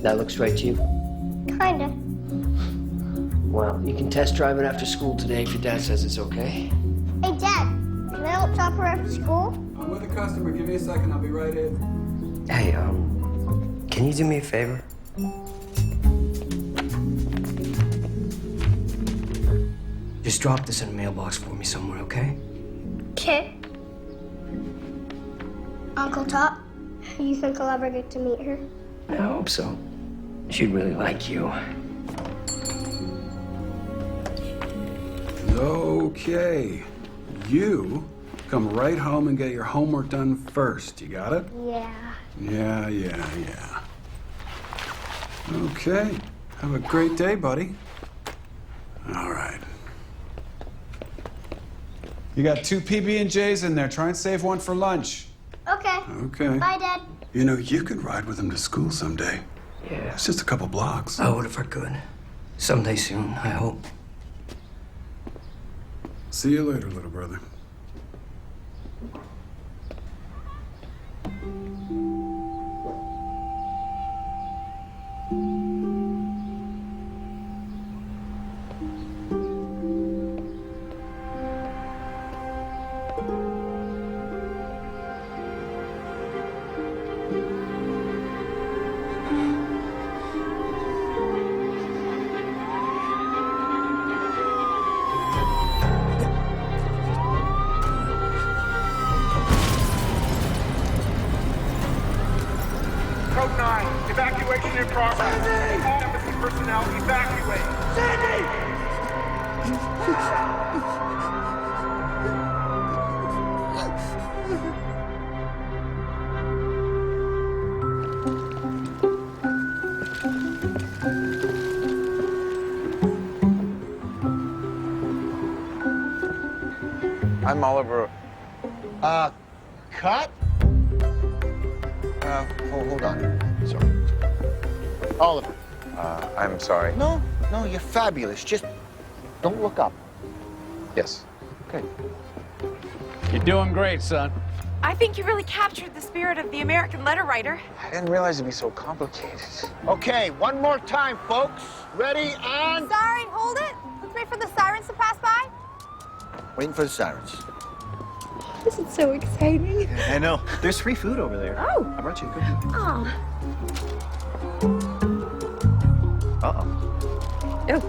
That looks right to you? Kinda. Well, you can test drive it after school today if your dad says it's okay. Hey, Dad, can I help Chopper after school? I'm with a customer. Give me a second. I'll be right in. Hey, can you do me a favor? Just drop this in a mailbox for me somewhere, okay? Okay. Uncle Top, you think I'll ever get to meet her? I hope so. She'd really like you. Okay. You come right home and get your homework done first. You got it? Yeah. Yeah. Okay. Have a great day, buddy. All right. You got 2 PB&Js in there. Try and save one for lunch. Okay. Okay. Bye, Dad. You know, you could ride with him to school someday. Yeah. It's just a couple blocks. I would if I could. Someday soon, I hope. See you later, little brother. Code 9, evacuation in progress. Sandy! All embassy personnel evacuate. Sandy! I'm Oliver. Cut? Hold on. Sorry. Oliver. I'm sorry. No, you're fabulous. Just don't look up. Yes. Okay. You're doing great, son. I think you really captured the spirit of the American letter writer. I didn't realize it'd be so complicated. Okay, one more time, folks. Ready, and... Sorry, hold it. Let's wait for the sirens to pass by. Waiting for the sirens. This is so exciting. I know. There's free food over there. Oh. I brought you a cookie. Oh. Uh-oh. Oh.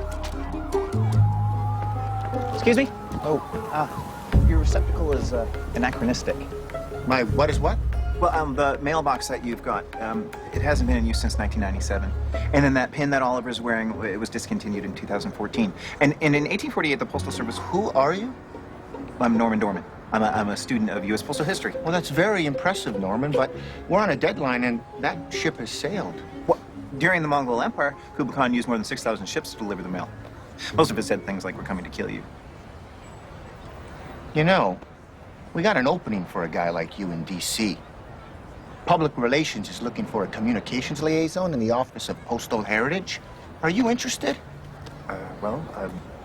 Excuse me? Your receptacle is anachronistic. My what is what? Well, the mailbox that you've got, it hasn't been in use since 1997. And then that pin that Oliver's wearing, it was discontinued in 2014. And in 1848, the Postal Service... Who are you? I'm Norman Dorman. I'm a student of U.S. Postal History. Well, that's very impressive, Norman, but we're on a deadline, and that ship has sailed. Well, during the Mongol Empire, Kublai Khan used more than 6,000 ships to deliver the mail. Most of it said things like, "We're coming to kill you." You know, we got an opening for a guy like you in D.C. Public Relations is looking for a communications liaison in the Office of Postal Heritage. Are you interested? Why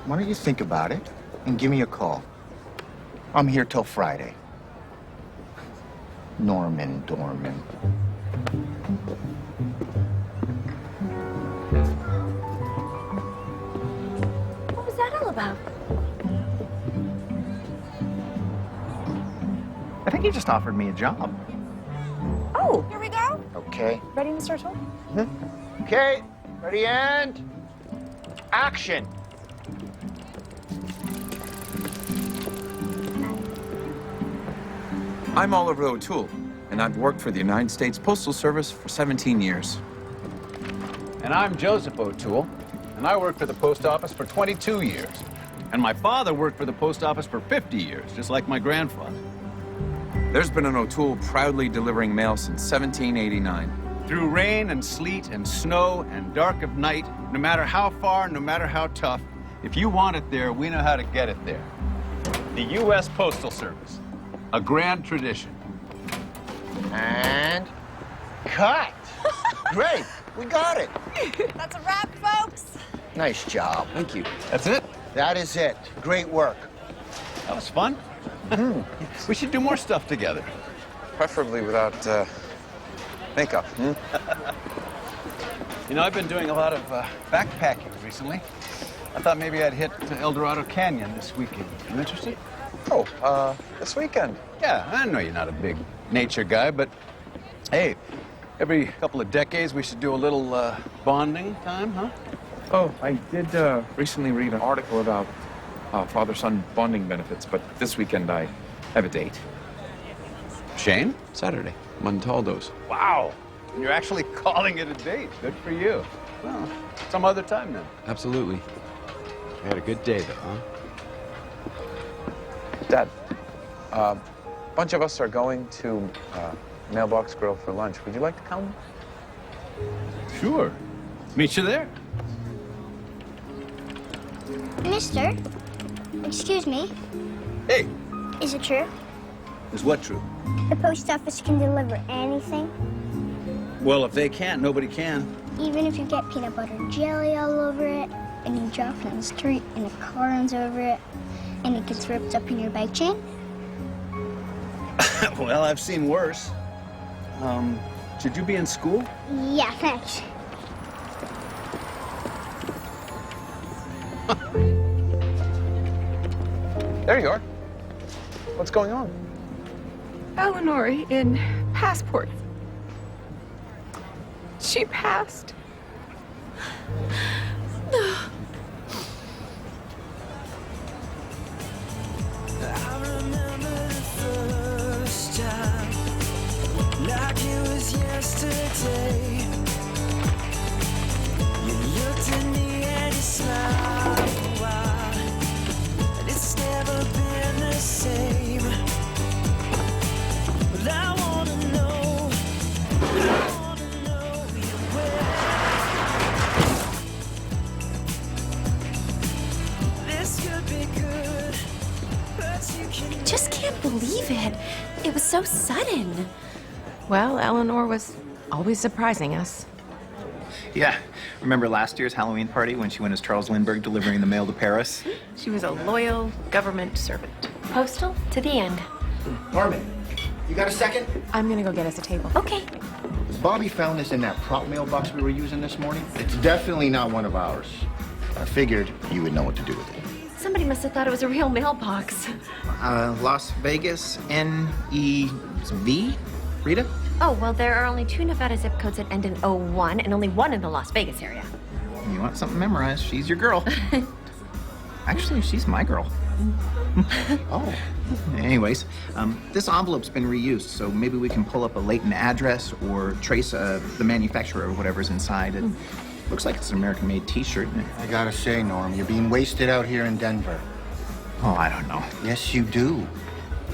don't you think about it and give me a call? I'm here till Friday. Norman Dorman. What was that all about? I think he just offered me a job. Oh, here we go. Okay. Ready, Mr. O'Toole? Okay, ready and action. I'm Oliver O'Toole, and I've worked for the United States Postal Service for 17 years. And I'm Joseph O'Toole, and I worked for the post office for 22 years. And my father worked for the post office for 50 years, just like my grandfather. There's been an O'Toole proudly delivering mail since 1789. Through rain and sleet and snow and dark of night, no matter how far, no matter how tough, if you want it there, we know how to get it there. The U.S. Postal Service, a grand tradition. And cut. Great, we got it. That's a wrap, folks. Nice job. Thank you. That's it? That is it. Great work. That was fun. We should do more stuff together. Preferably without makeup. You know, I've been doing a lot of backpacking recently. I thought maybe I'd hit El Dorado Canyon this weekend. You interested? Oh, this weekend. Yeah, I know you're not a big nature guy, but hey, every couple of decades we should do a little bonding time, huh? Oh, I did recently read an article about father-son bonding benefits, but this weekend I have a date. Shane? Saturday, Montaldo's. Wow. You're actually calling it a date. Good for you. Well, some other time then. Absolutely. You had a good day, though, huh? Dad, a bunch of us are going to Mailbox Grill for lunch. Would you like to come? Sure. Meet you there. Mister, excuse me. Hey. Is it true? Is what true? The post office can deliver anything? Well, if they can't, nobody can. Even if you get peanut butter jelly all over it, and you drop it on the street, and a car runs over it, and it gets ripped up in your bike chain? Well, I've seen worse. Should you be in school? Yeah, thanks. There you are. What's going on? Eleanor in passport. She passed. Like it was yesterday. You looked at me and you smiled a while. And it's never been the same. But I wanna know you well. This could be good, but you can. I just can't believe it. It was so sudden. Well, Eleanor was always surprising us. Yeah. Remember last year's Halloween party when she went as Charles Lindbergh delivering the mail to Paris? She was a loyal government servant. Postal to the end. Norman, you got a second? I'm gonna go get us a table. Okay. Bobby found this in that prop mailbox we were using this morning. It's definitely not one of ours. I figured you would know what to do with it. Somebody must have thought it was a real mailbox. Las Vegas, N-E-V? Rita? Oh, well, there are only 2 Nevada zip codes that end in 01 and only 1 in the Las Vegas area. You want something memorized, she's your girl. Actually, she's my girl. Oh. Anyways, this envelope's been reused, so maybe we can pull up a latent address or trace the manufacturer or whatever's inside. It looks like it's an American-made T-shirt. I gotta say, Norm, you're being wasted out here in Denver. Oh, I don't know. Yes, you do.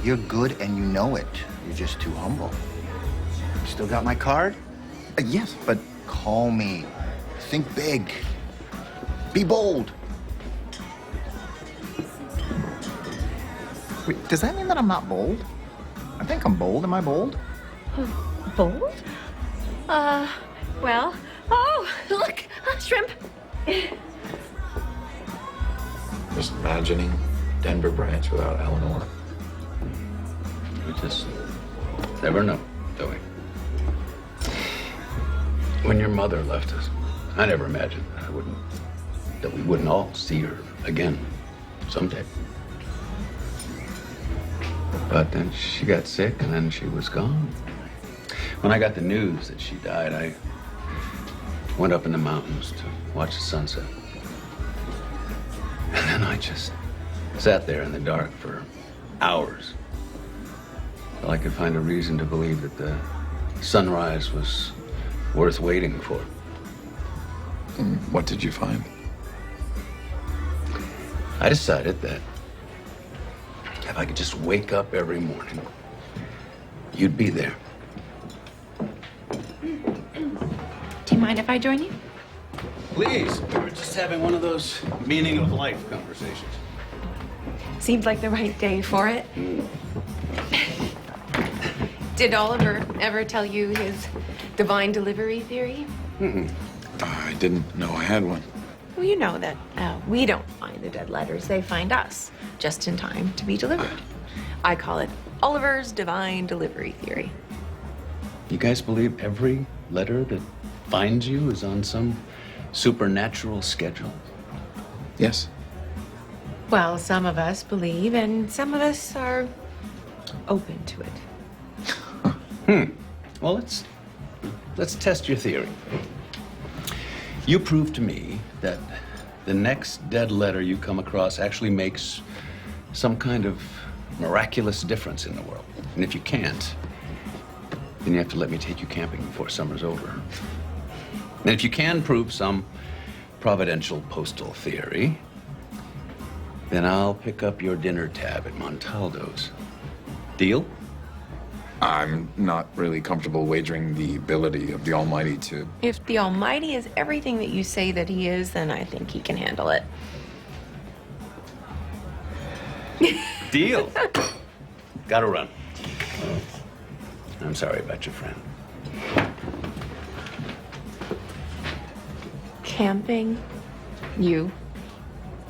You're good and you know it. You're just too humble. Still got my card? Yes, but... Call me. Think big. Be bold. Wait, does that mean that I'm not bold? I think I'm bold. Am I bold? Bold? Well... Oh, look! Shrimp! Just imagining Denver branch without Eleanor. We just never know, do we? When your mother left us, I never imagined that we wouldn't all see her again someday. But then she got sick and then she was gone. When I got the news that she died, I went up in the mountains to watch the sunset. And then I just sat there in the dark for hours. Till I could find a reason to believe that the sunrise was worth waiting for. And what did you find? I decided that if I could just wake up every morning, you'd be there. Do you mind if I join you? Please. We were just having one of those meaning of life conversations. Seemed like the right day for it. Did Oliver ever tell you his divine delivery theory? I didn't know I had one. Well, you know that we don't find the dead letters. They find us just in time to be delivered. I call it Oliver's divine delivery theory. You guys believe every letter that finds you is on some supernatural schedule? Yes. Well, some of us believe, and some of us are open to it. Well, let's test your theory. You prove to me that the next dead letter you come across actually makes some kind of miraculous difference in the world. And if you can't, then you have to let me take you camping before summer's over. And if you can prove some providential postal theory, then I'll pick up your dinner tab at Montaldo's. Deal? I'm not really comfortable wagering the ability of the Almighty to... If the Almighty is everything that you say that he is, then I think he can handle it. Deal. Gotta run. I'm sorry about your friend. Camping? You?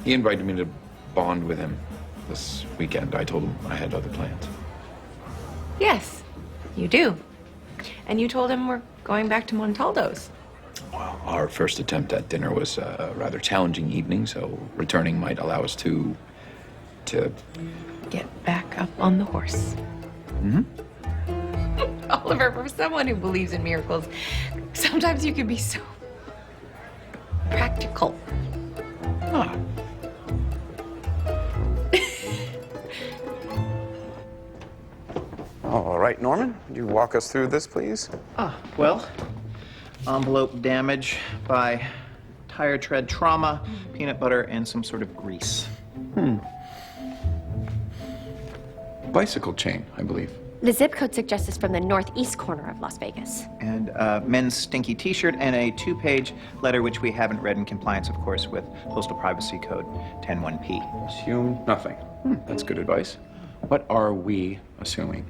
He invited me to bond with him this weekend. I told him I had other plans. Yes, you do. And you told him we're going back to Montaldo's. Well, our first attempt at dinner was a rather challenging evening, so returning might allow us to get back up on the horse. Oliver, for someone who believes in miracles, sometimes you can be so practical. Ah. All right, Norman, would you walk us through this, please? Well, envelope damage by tire tread trauma, peanut butter, and some sort of grease. Bicycle chain, I believe. The zip code suggests it's from the northeast corner of Las Vegas. And men's stinky t-shirt and a 2-page letter which we haven't read in compliance, of course, with Postal Privacy Code 101P. Assume nothing. That's good advice. What are we assuming?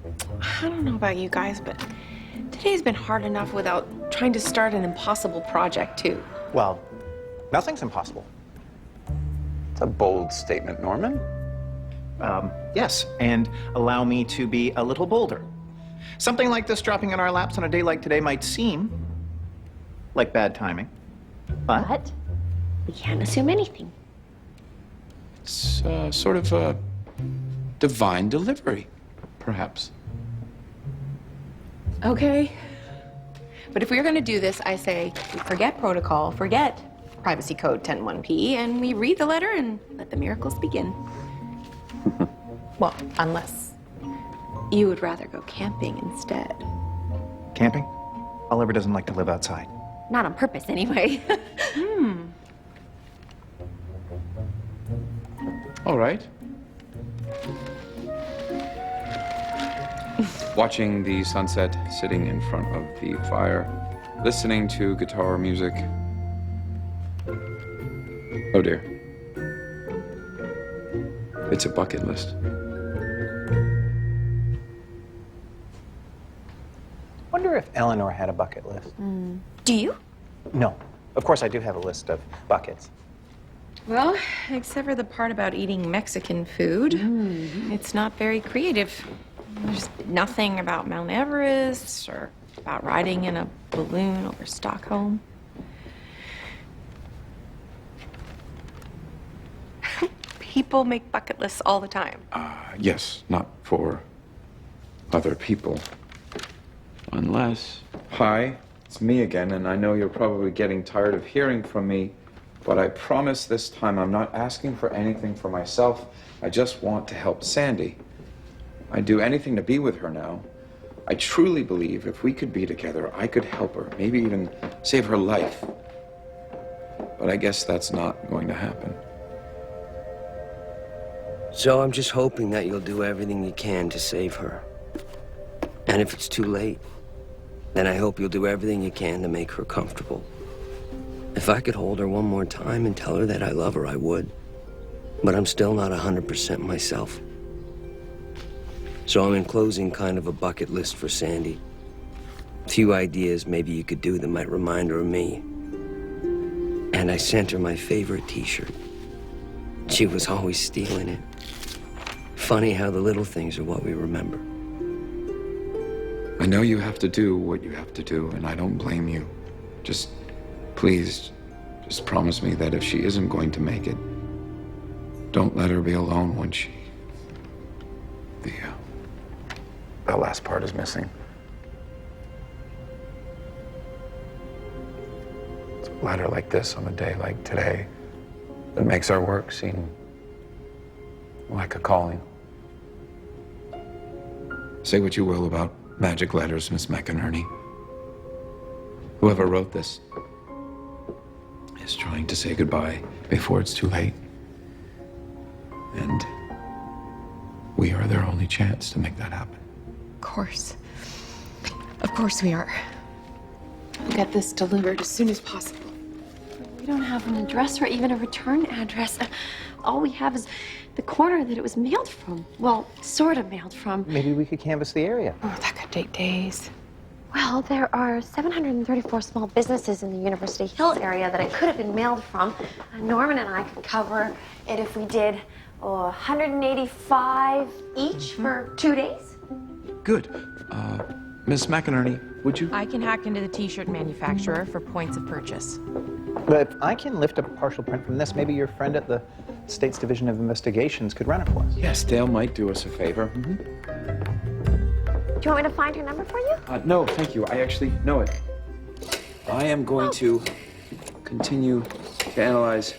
I don't know about you guys, but today's been hard enough without trying to start an impossible project, too. Well, nothing's impossible. It's a bold statement, Norman. Yes, and allow me to be a little bolder. Something like this dropping in our laps on a day like today might seem like bad timing, But we can't assume anything. It's sort of a divine delivery, perhaps. Okay. But if we were going to do this, I say we forget protocol, forget Privacy Code 101P, and we read the letter and let the miracles begin. Well, unless you would rather go camping instead. Camping? Oliver doesn't like to live outside. Not on purpose, anyway. All right. Watching the sunset, sitting in front of the fire, listening to guitar music. Oh dear. It's a bucket list. Wonder if Eleanor had a bucket list. Do you? No. Of course, I do have a list of buckets. Well, except for the part about eating Mexican food, it's not very creative. There's nothing about Mount Everest or about riding in a balloon over Stockholm. People make bucket lists all the time. Yes, not for other people. Unless... Hi, it's me again, and I know you're probably getting tired of hearing from me, but I promise this time I'm not asking for anything for myself. I just want to help Sandy. I'd do anything to be with her now. I truly believe if we could be together, I could help her, maybe even save her life. But I guess that's not going to happen. So I'm just hoping that you'll do everything you can to save her. And if it's too late, then I hope you'll do everything you can to make her comfortable. If I could hold her one more time and tell her that I love her, I would. But I'm still not 100% myself. So I'm enclosing kind of a bucket list for Sandy. A few ideas maybe you could do that might remind her of me. And I sent her my favorite t-shirt. She was always stealing it. Funny how the little things are what we remember. I know you have to do what you have to do, and I don't blame you. Just, please, just promise me that if she isn't going to make it, don't let her be alone when she... The last part is missing. It's a letter like this on a day like today that makes our work seem like a calling. Say what you will about magic letters, Miss McInerney. Whoever wrote this is trying to say goodbye before it's too late. And we are their only chance to make that happen. Of course. Of course we are. We'll get this delivered as soon as possible. We don't have an address or even a return address. All we have is the corner that it was mailed from. Well, sort of mailed from. Maybe we could canvass the area. Oh, that could take days. Well, there are 734 small businesses in the University Hills area that it could have been mailed from. Norman and I could cover it if we did 185 each for 2 days. Good. Miss McInerney, would you? I can hack into the t-shirt manufacturer for points of purchase. But if I can lift up a partial print from this, maybe your friend at the State's Division of Investigations could run it for us. Yes, Dale might do us a favor. Do you want me to find your number for you? No, thank you. I actually know it. I am going to continue to analyze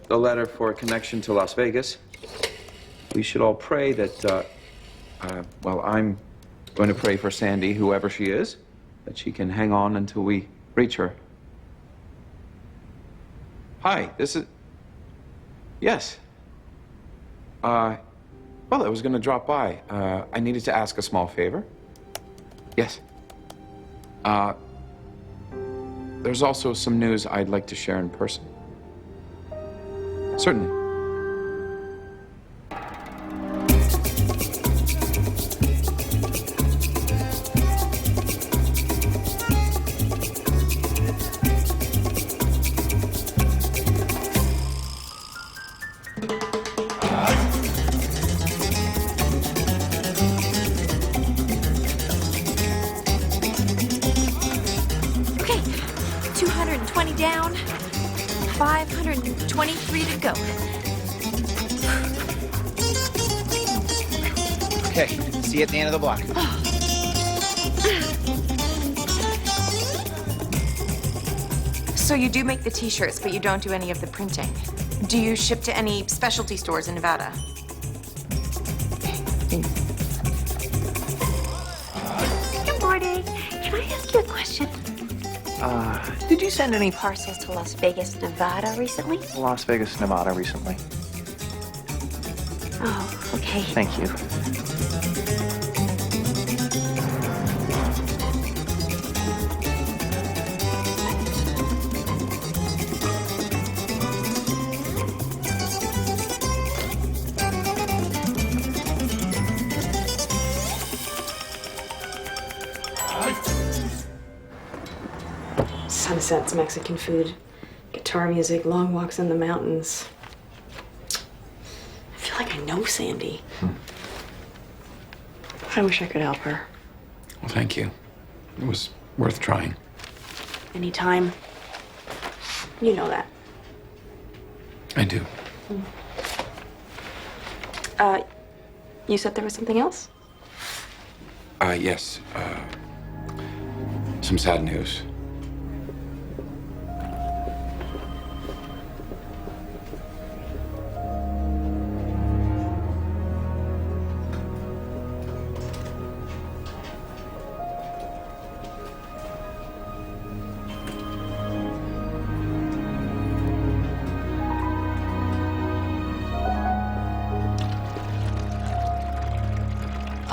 the letter for a connection to Las Vegas. We should all pray that, well, I'm going to pray for Sandy, whoever she is, that she can hang on until we reach her. Hi, this is... Yes. Well, I was going to drop by. I needed to ask a small favor. Yes. There's also some news I'd like to share in person. Certainly. Okay, 220 down, 523 to go. Okay, see you at the end of the block. So you do make the t-shirts, but you don't do any of the printing. Do you ship to any specialty stores in Nevada? Good morning. Can I ask you a question? Did you send any Parcels to Las Vegas, Nevada recently? Las Vegas, Nevada recently? Oh, okay. Thank you. Sunsets, Mexican food, guitar music, long walks in the mountains. I feel like I know Sandy. I wish I could help her. Well, thank you. It was worth trying. Anytime. You know that. I do. You said there was something else? Yes. Some sad news.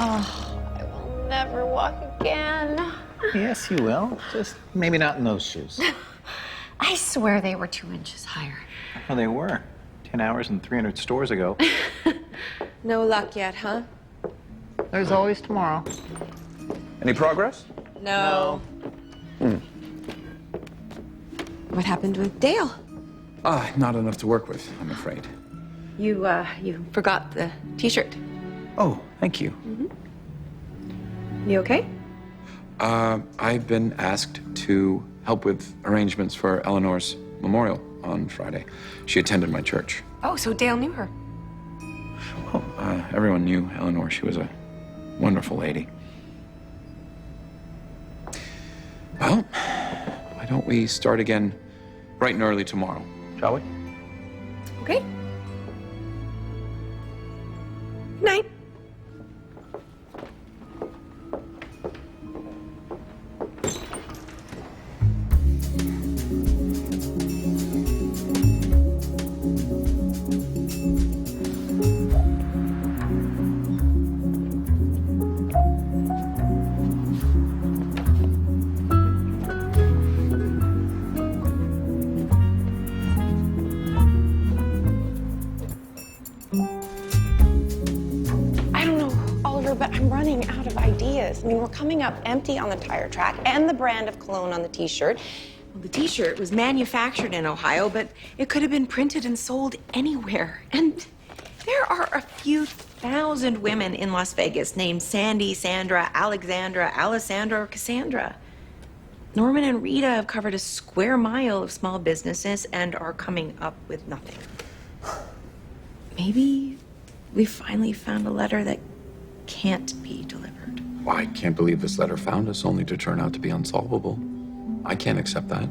Oh, I will never walk again. Yes, you will. Just maybe not in those shoes. I swear they were 2 inches higher. Well, they were. 10 hours and 300 stores ago. No luck yet, huh? There's always tomorrow. Any progress? No. What happened with Dale? Not enough to work with, I'm afraid. You forgot the t-shirt. Oh, thank you. You okay? I've been asked to help with arrangements for Eleanor's memorial on Friday. She attended my church. Oh, so Dale knew her. Well, everyone knew Eleanor. She was a wonderful lady. Well, why don't we start again bright and early tomorrow, shall we? Okay. Good night. But I'm running out of ideas. I mean, we're coming up empty on the tire track and the brand of cologne on the t-shirt. Well, the t-shirt was manufactured in Ohio, but it could have been printed and sold anywhere. And there are a few thousand women in Las Vegas named Sandy, Sandra, Alexandra, Alessandra, or Cassandra. Norman and Rita have covered a square mile of small businesses and are coming up with nothing. Maybe we finally found a letter that can't be delivered. Well, I can't believe this letter found us only to turn out to be unsolvable. I can't accept that.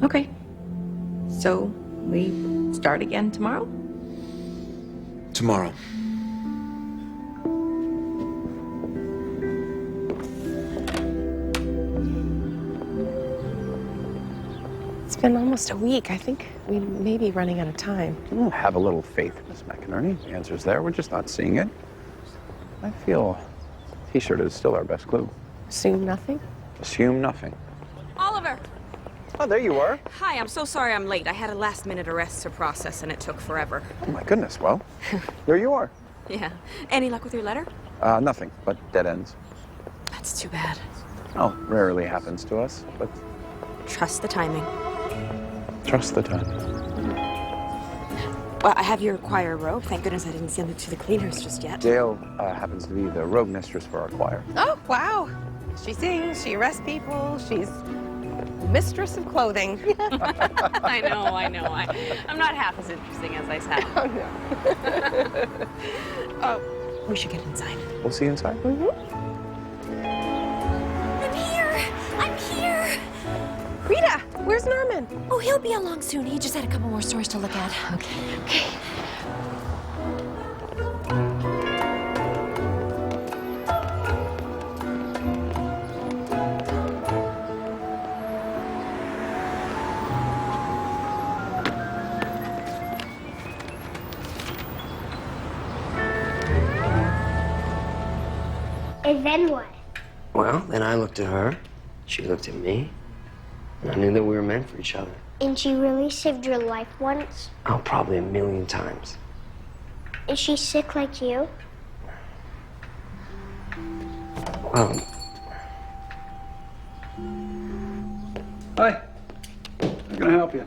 Okay. So we start again tomorrow? Tomorrow. It's been almost a week. I think we may be running out of time. Have a little faith, Miss McInerney. The answer's there. We're just not seeing it. I feel T-shirt is still our best clue. Assume nothing? Assume nothing. Oliver! Oh, there you are. Hi, I'm so sorry I'm late. I had a last-minute arrest to process, and it took forever. Oh, my goodness. Well, there you are. Yeah. Any luck with your letter? Nothing, but dead ends. That's too bad. Oh, rarely happens to us, but Trust the timing. trust the time. Well, I have your choir robe. Thank goodness I didn't send it to the cleaners just yet. Dale happens to be the robe mistress for our choir. Oh, wow. She sings, she arrests people, she's mistress of clothing. I know. I'm not half as interesting as I sound. Oh, no. Oh, we should get inside. We'll see you inside. I'm here! Rita, where's Norman? Oh, he'll be along soon. He just had a couple more stories to look at. Okay. And then what? Well, then I looked at her, she looked at me, and I knew that we were meant for each other. And she really saved your life once? Oh, probably 1,000,000 times. Is she sick like you? Well, Hi. How can I help you?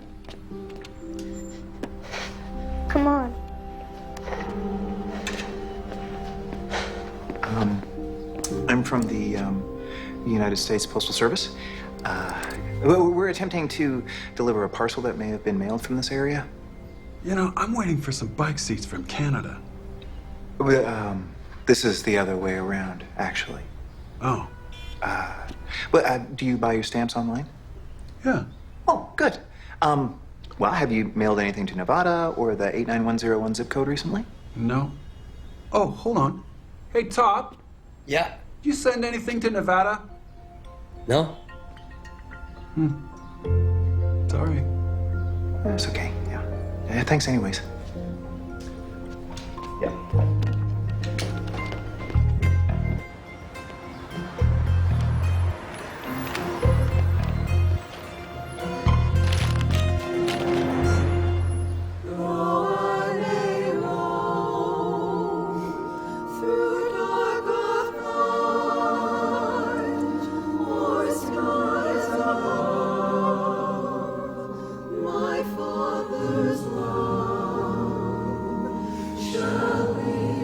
Come on. I'm from the United States Postal Service. We're attempting to deliver a parcel that may have been mailed from this area. You know, I'm waiting for some bike seats from Canada. This is the other way around, actually. Oh. Do you buy your stamps online? Yeah. Oh, good. Well, have you mailed anything to Nevada or the 89101 zip code recently? No. Oh, hold on. Hey, Top. Yeah? Did you send anything to Nevada? No? Sorry. That's okay, yeah. Thanks anyways. Yeah. My Father's love shall we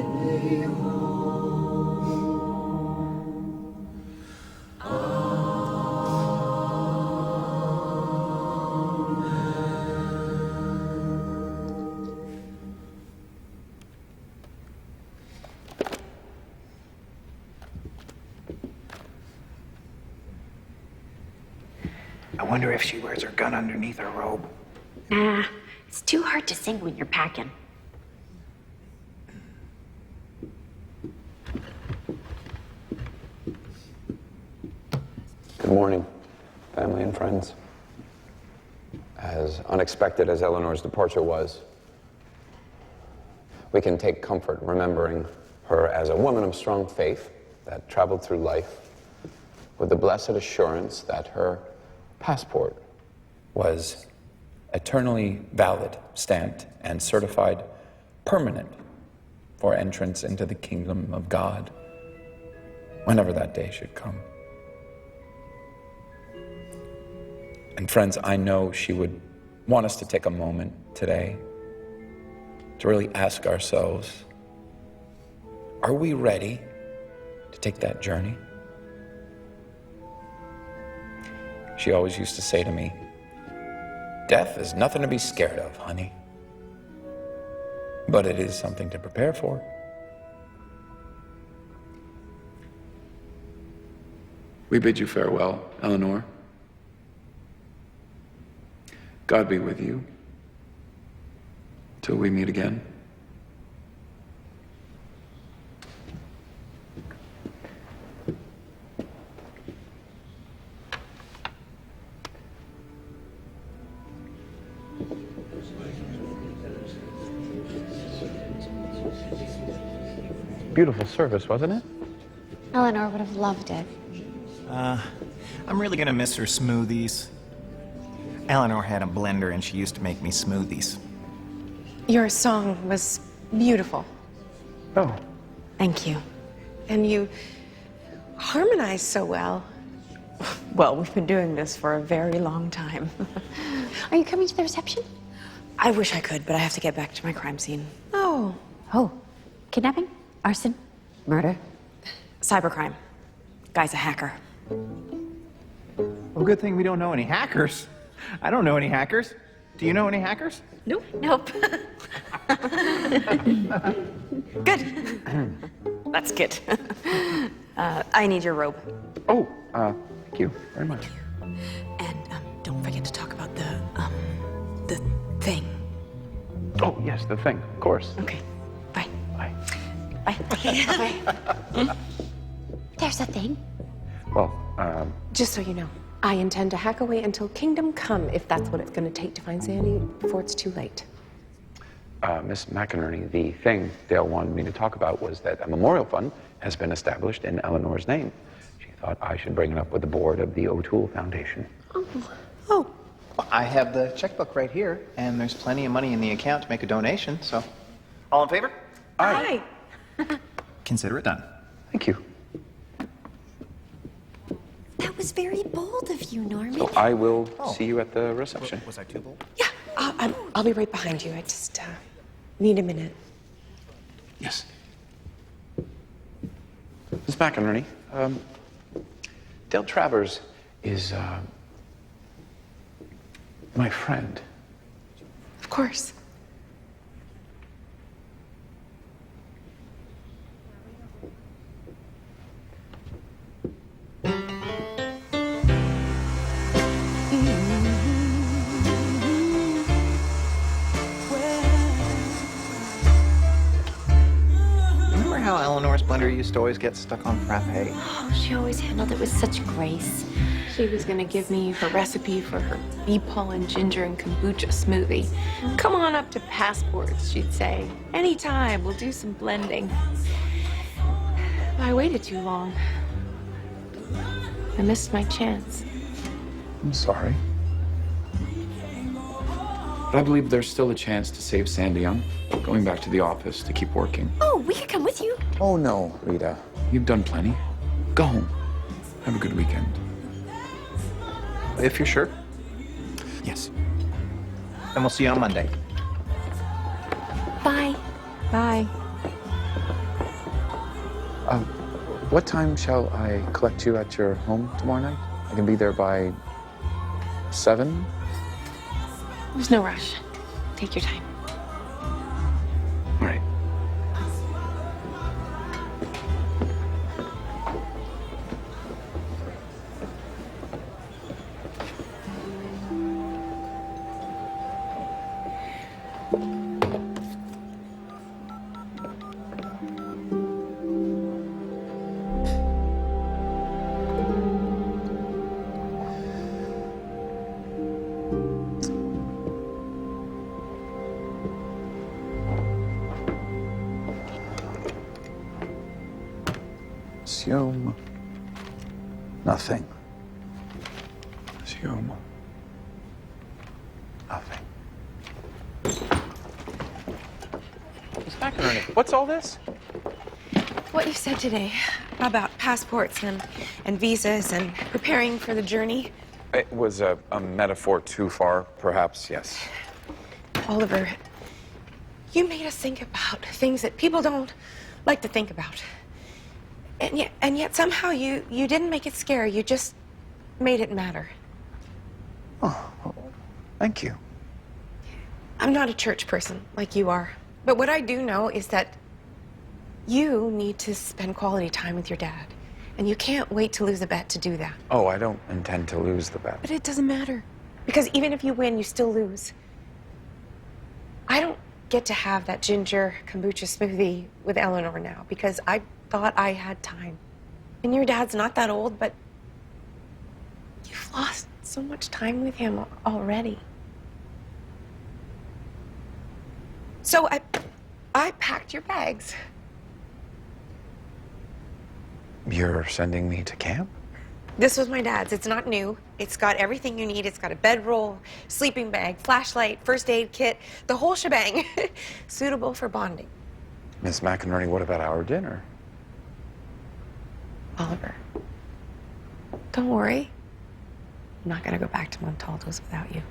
wonder if she wears her gun underneath her robe. Nah, it's too hard to sing when you're packing. Good morning, family and friends. As unexpected as Eleanor's departure was, we can take comfort remembering her as a woman of strong faith that traveled through life with the blessed assurance that her passport was eternally valid, stamped, and certified permanent for entrance into the kingdom of God, whenever that day should come. And friends, I know she would want us to take a moment today to really ask ourselves, are we ready to take that journey? She always used to say to me, death is nothing to be scared of, honey, but it is something to prepare for. We bid you farewell, Eleanor. God be with you till we meet again. Beautiful service, wasn't it? Eleanor would have loved it. I'm really gonna miss her smoothies. Eleanor had a blender and she used to make me smoothies. Your song was beautiful. Oh. Thank you. And you harmonized so well. Well, we've been doing this for a very long time. Are you coming to the reception? I wish I could, but I have to get back to my crime scene. Oh. Oh. Kidnapping? Arson? Murder? Cybercrime. Guy's a hacker. Well, good thing we don't know any hackers. I don't know any hackers. Do you know any hackers? Nope. Nope. Good. That's good. I need your robe. Oh, thank you very much. And don't forget to talk about the thing. Oh, yes, the thing, of course. Okay. Bye. Bye. Bye. Bye. There's a thing. Well, Just so you know, I intend to hack away until kingdom come, if that's what it's going to take to find Sandy before it's too late. Miss McInerney, the thing Dale wanted me to talk about was that a memorial fund has been established in Eleanor's name. She thought I should bring it up with the board of the O'Toole Foundation. Oh. Well, I have the checkbook right here, and there's plenty of money in the account to make a donation, so. All in favor? Aye. Consider it done. Thank you. That was very bold of you, Norman. So I will see you at the reception. Was I too bold? Yeah, I'll be right behind you. I just need a minute. Yes. Miss McInerney, Dale Travers is my friend. Of course. Remember how Eleanor's blender used to always get stuck on frappe? Oh, she always handled it with such grace. She was gonna give me her recipe for her bee pollen, ginger, and kombucha smoothie. Come on up to Passports, she'd say. Anytime, we'll do some blending. I waited too long. I missed my chance. I'm sorry. But I believe there's still a chance to save Sandy. I'm going back to the office to keep working. Oh, we could come with you. Oh, no, Rita. You've done plenty. Go home. Have a good weekend. If you're sure. Yes. And we'll see you on Monday. Bye. Bye. What time shall I collect you at your home tomorrow night? I can be there by 7? There's no rush. Take your time. All right. Assume nothing. Assume nothing. Miss McInerney, what's all this? What you said today about passports and visas and preparing for the journey. It was a metaphor too far, perhaps, yes. Oliver, you made us think about things that people don't like to think about. And yet somehow you didn't make it scary. You just made it matter. Oh, thank you. I'm not a church person like you are. But what I do know is that you need to spend quality time with your dad. And you can't wait to lose a bet to do that. Oh, I don't intend to lose the bet. But it doesn't matter. Because even if you win, you still lose. I don't get to have that ginger kombucha smoothie with Eleanor now because I thought I had time. And your dad's not that old, but you've lost so much time with him already. So I packed your bags. You're sending me to camp? This was my dad's. It's not new. It's got everything you need. It's got a bedroll, sleeping bag, flashlight, first aid kit, the whole shebang. Suitable for bonding. Miss McInerney, what about our dinner? Oliver, don't worry. I'm not going to go back to Montalto's without you.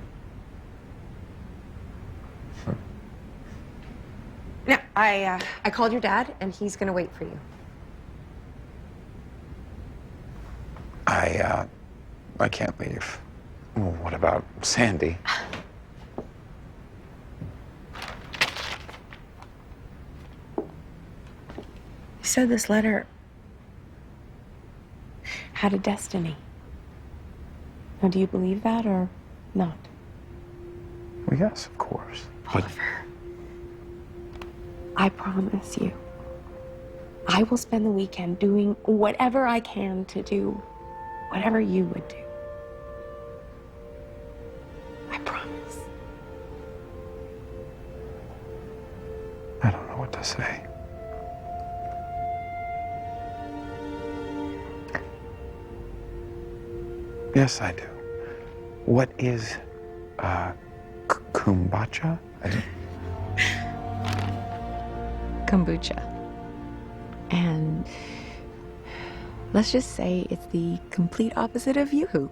No, I called your dad, and he's going to wait for you. I can't leave. Well, what about Sandy? You said this letter had a destiny. Now, do you believe that or not? Well, yes, of course. Oliver, I promise you, I will spend the weekend doing whatever I can to do whatever you would do. I promise. I don't know what to say. Yes, I do. What is, kombucha? Kombucha. And let's just say it's the complete opposite of yoo-hoo.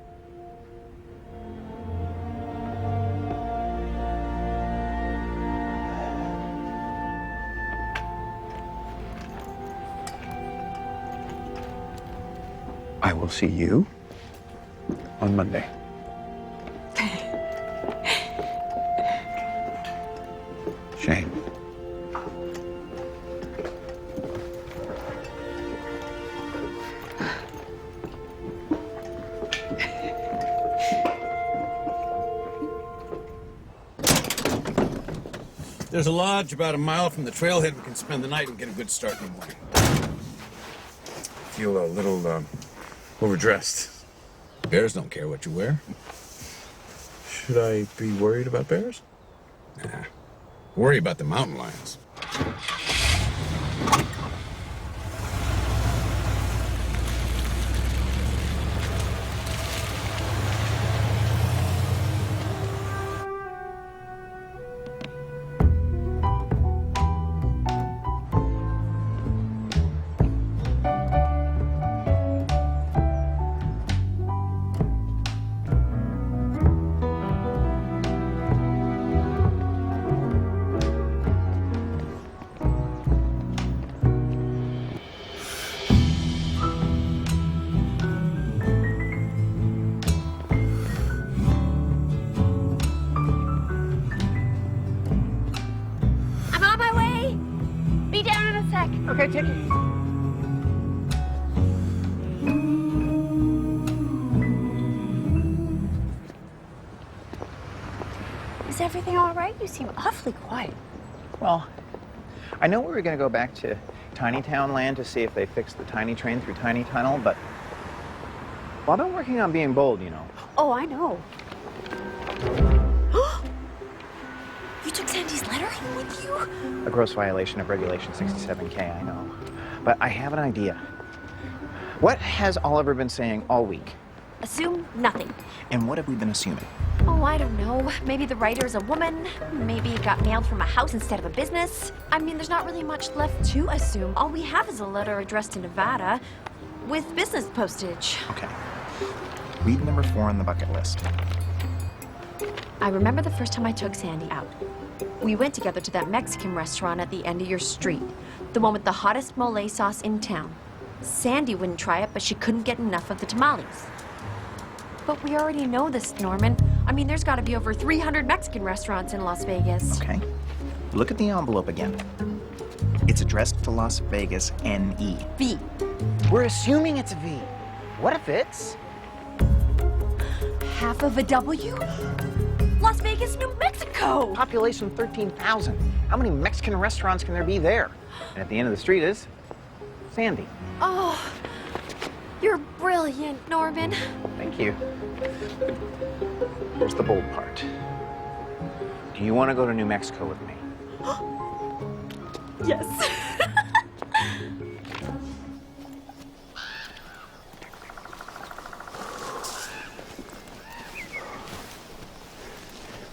I will see you on Monday. Shame. There's a lodge about a mile from the trailhead. We can spend the night and get a good start in the morning. Feel a little, overdressed. Bears don't care what you wear. Should I be worried about bears? Nah. Worry about the mountain lions. Okay, take it. Is everything all right? You seem awfully quiet. Well, I know we were going to go back to Tiny Town Land to see if they fixed the tiny train through Tiny Tunnel, but... Well, I've been working on being bold, you know. Oh, I know. You took Sandy's letter home with you? A gross violation of Regulation 67K, I know. But I have an idea. What has Oliver been saying all week? Assume nothing. And what have we been assuming? Oh, I don't know. Maybe the writer's a woman. Maybe it got mailed from a house instead of a business. I mean, there's not really much left to assume. All we have is a letter addressed to Nevada with business postage. Okay. Lead number 4 on the bucket list. I remember the first time I took Sandy out. We went together to that Mexican restaurant at the end of your street. The one with the hottest mole sauce in town. Sandy wouldn't try it, but she couldn't get enough of the tamales. But we already know this, Norman. I mean, there's got to be over 300 Mexican restaurants in Las Vegas. Okay. Look at the envelope again. It's addressed to Las Vegas, N.E. V. We're assuming it's a V. What if it's... half of a W? Las Vegas, New Mexico! Population 13,000. How many Mexican restaurants can there be there? And at the end of the street is... Sandy. Oh, you're brilliant, Norman. Thank you. Here's the bold part. Do you want to go to New Mexico with me? Yes.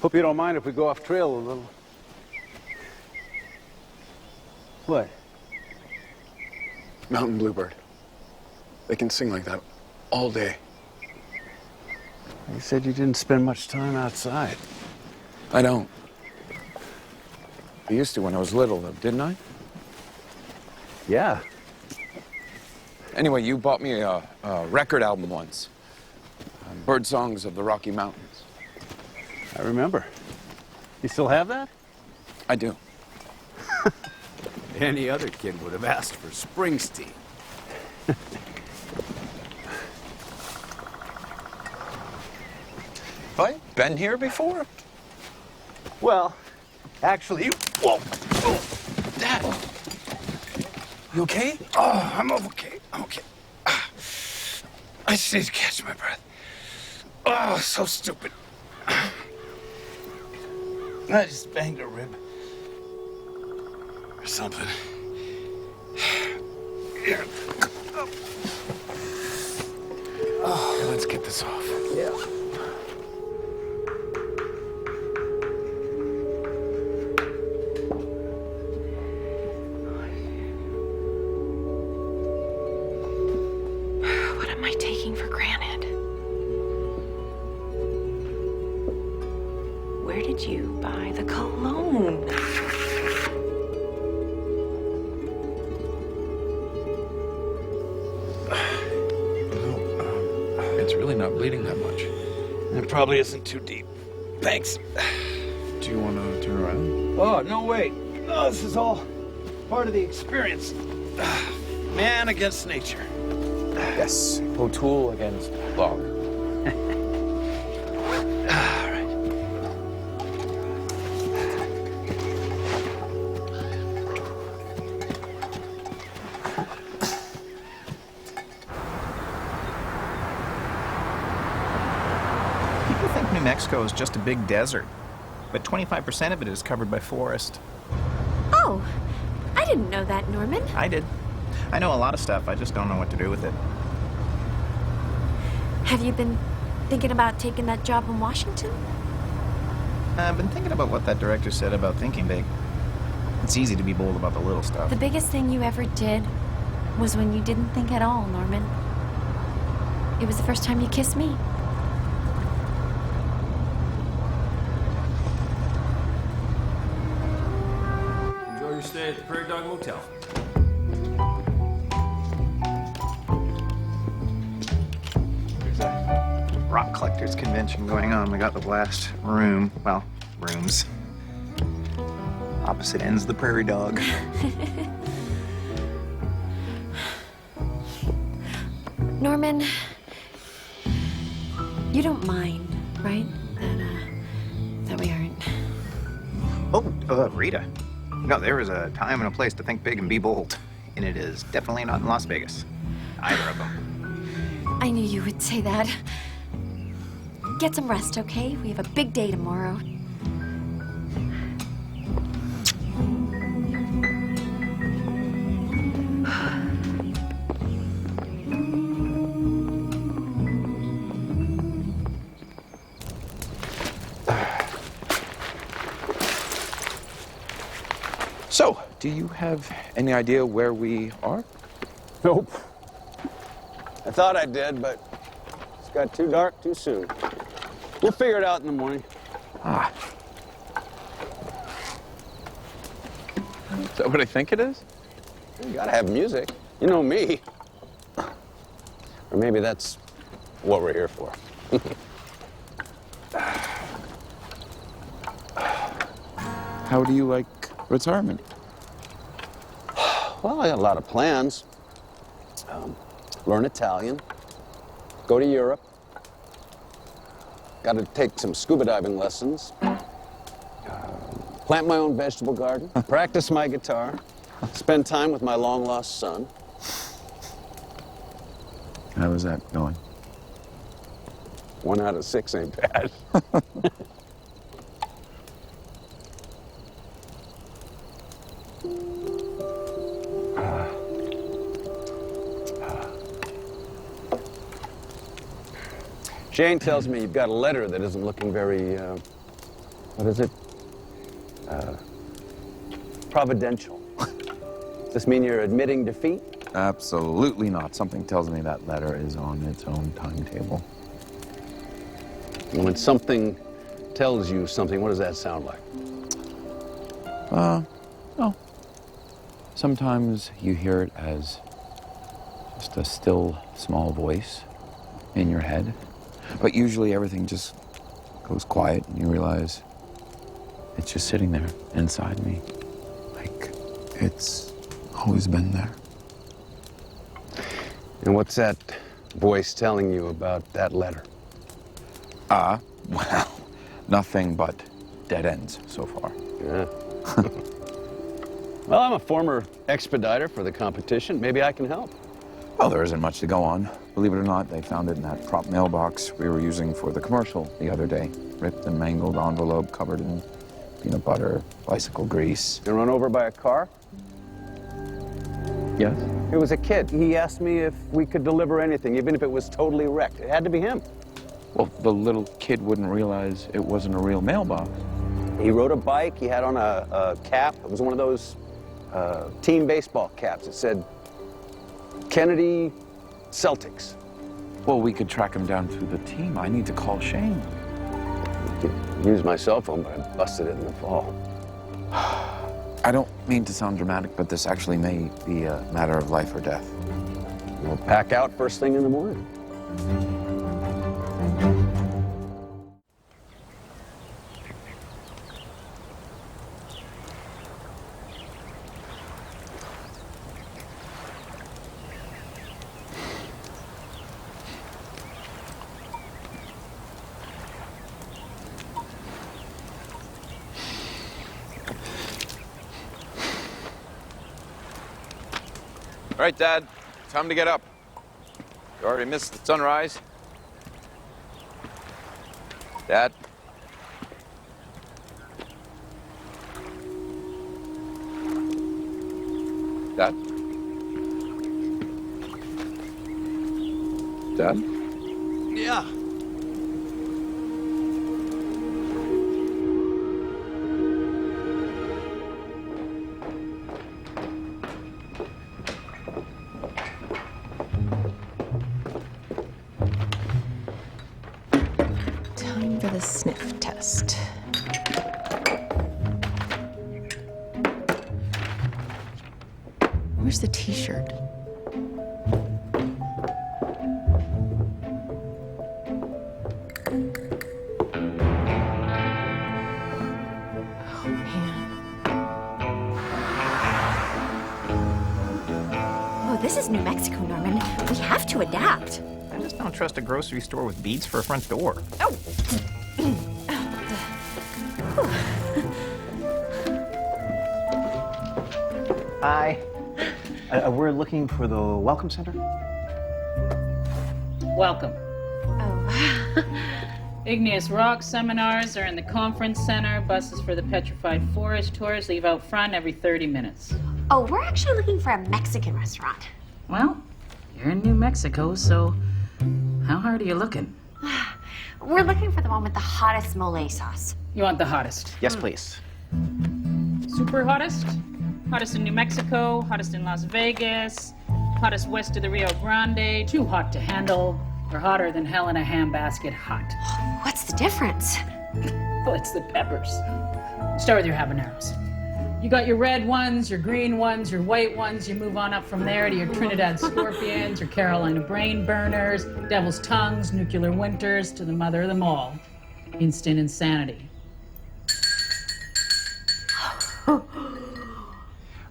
Hope you don't mind if we go off trail a little. What? Mountain bluebird. They can sing like that all day. You said you didn't spend much time outside. I don't. I used to when I was little, though, didn't I? Yeah. Anyway, you bought me a record album once. Bird Songs of the Rocky Mountains. I remember. You still have that? I do. Any other kid would have asked for Springsteen. Have I been here before? Well, actually, whoa! Dad! You okay? Oh, I'm okay. I'm okay. I just need to catch my breath. Oh, so stupid. I just banged a rib. Or something. Here. Oh, let's get this off. Yeah. What am I taking for granted? Where did you buy the cologne? It's really not bleeding that much. It probably isn't too deep. Thanks. Do you want to turn around? Oh, no, wait. Oh, this is all part of the experience. Man against nature. Yes. O'Toole against Lowe. All right. People think New Mexico is just a big desert, but 25% of it is covered by forest. Oh, I didn't know that, Norman. I did. I know a lot of stuff, I just don't know what to do with it. Have you been thinking about taking that job in Washington? I've been thinking about what that director said about thinking big. It's easy to be bold about the little stuff. The biggest thing you ever did was when you didn't think at all, Norman. It was the first time you kissed me. Enjoy your stay at the Prairie Dog Motel. There's a rock collectors convention going on. We got the last room. Well, rooms. Opposite ends of the Prairie Dog. Norman, you don't mind, right? That we aren't Rita. No, there is a time and a place to think big and be bold. And it is definitely not in Las Vegas. Either of them. I knew you would say that. Get some rest, okay? We have a big day tomorrow. So, do you have any idea where we are? Nope. I thought I did, but it's got too dark too soon. We'll figure it out in the morning. Ah. Is that what I think it is? You gotta have music. You know me. Or maybe that's what we're here for. How do you like retirement? Well, I got a lot of plans. Learn Italian, go to Europe, got to take some scuba diving lessons, plant my own vegetable garden, practice my guitar, spend time with my long-lost son. How is that going? 1 out of 6 ain't bad. Jane tells me you've got a letter that isn't looking very, what is it? Providential. Does this mean you're admitting defeat? Absolutely not. Something tells me that letter is on its own timetable. And when something tells you something, what does that sound like? Well, sometimes you hear it as just a still, small voice in your head. But usually everything just goes quiet and you realize it's just sitting there inside me. Like it's always been there. And what's that voice telling you about that letter? Well, nothing but dead ends so far. Yeah. Well, I'm a former expediter for the competition. Maybe I can help. Well, there isn't much to go on. Believe it or not, they found it in that prop mailbox we were using for the commercial the other day. Ripped and mangled envelope covered in peanut butter, bicycle grease. And run over by a car? Yes? It was a kid. He asked me if we could deliver anything, even if it was totally wrecked. It had to be him. Well, the little kid wouldn't realize it wasn't a real mailbox. He rode a bike. He had on a cap. It was one of those team baseball caps. It said, Kennedy Celtics. Well, we could track him down through the team. I need to call Shane. I could use my cell phone, but I busted it in the fall. I don't mean to sound dramatic, but this actually may be a matter of life or death. We'll pack out first thing in the morning. All right, Dad, time to get up. You already missed the sunrise. Dad? Dad? Dad? Yeah. Time for the sniff test. Where's the t-shirt? Oh, this is New Mexico, Norman. We have to adapt. I just don't trust a grocery store with beads for a front door. Oh! Hi. We're looking for the Welcome Center. Welcome. Oh. Igneous rock seminars are in the conference center. Buses for the petrified forest tours leave out front every 30 minutes. Oh, we're actually looking for a Mexican restaurant. Well, you're in New Mexico, so how hard are you looking? We're looking for the one with the hottest mole sauce. You want the hottest? Yes, please. Super hottest? Hottest in New Mexico, hottest in Las Vegas, hottest west of the Rio Grande, too hot to handle, or hotter than hell in a handbasket hot. What's the difference? Well, it's the peppers. Start with your habaneros. You got your red ones, your green ones, your white ones. You move on up from there to your Trinidad scorpions, your Carolina brain burners, devil's tongues, nuclear winters, to the mother of them all, instant insanity.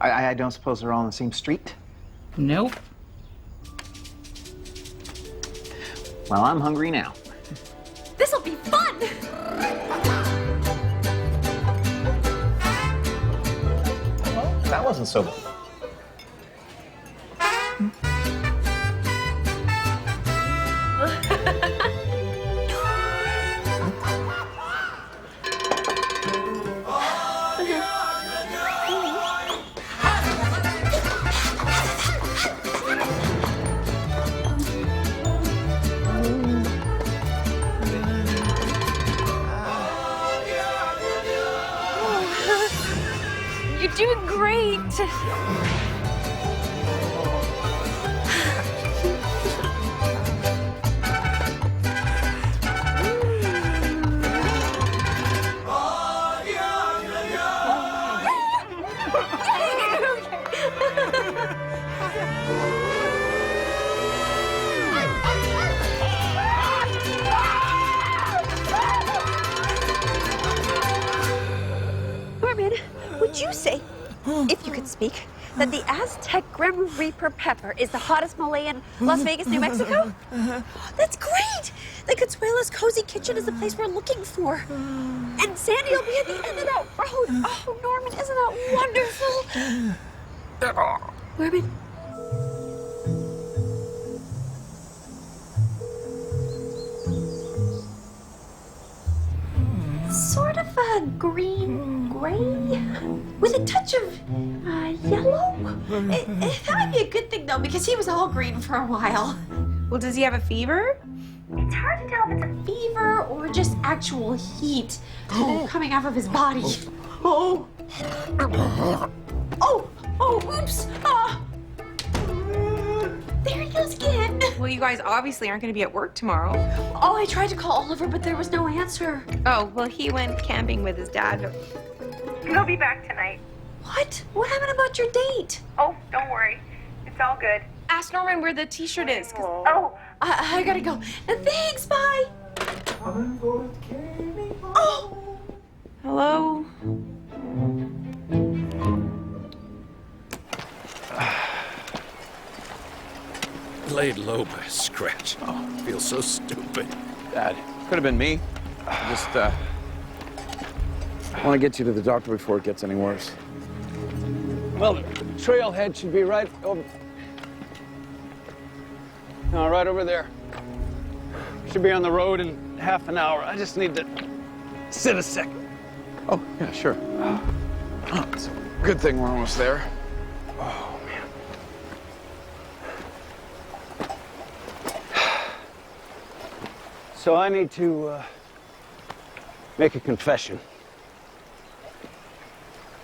I don't suppose they're all on the same street? Nope. Well, I'm hungry now. This'll be fun! Well, that wasn't so bad. You're doing great. Norman, would you say, if you could speak, that the Aztec Grim Reaper pepper is the hottest mole in Las Vegas, New Mexico? That's great! The Consuela's Cozy Kitchen is the place we're looking for. And Sandy will be at the end of that road. Oh, Norman, isn't that wonderful? Norman? Sort of a green-gray with a touch of yellow. That might be a good thing, though, because he was all green for a while. Well, does he have a fever? It's hard to tell if it's a fever or just actual heat coming off of his body. Oh. Oops. There he goes again. Well, you guys obviously aren't going to be at work tomorrow. Oh, I tried to call Oliver, but there was no answer. Oh, well, he went camping with his dad. He'll be back tonight. What? What happened about your date? Oh, don't worry. It's all good. Ask Norman where the t-shirt is. Oh, I gotta go. Thanks, bye. Oh! Hello? Laid low by a scratch. Oh, I feel so stupid. Dad, could have been me. I just, want to get you to the doctor before it gets any worse. Well, the trailhead should be right over... No, right over there. Should be on the road in half an hour. I just need to sit a second. Oh, yeah, sure. It's a good thing we're almost there. Oh, man. So I need to make a confession.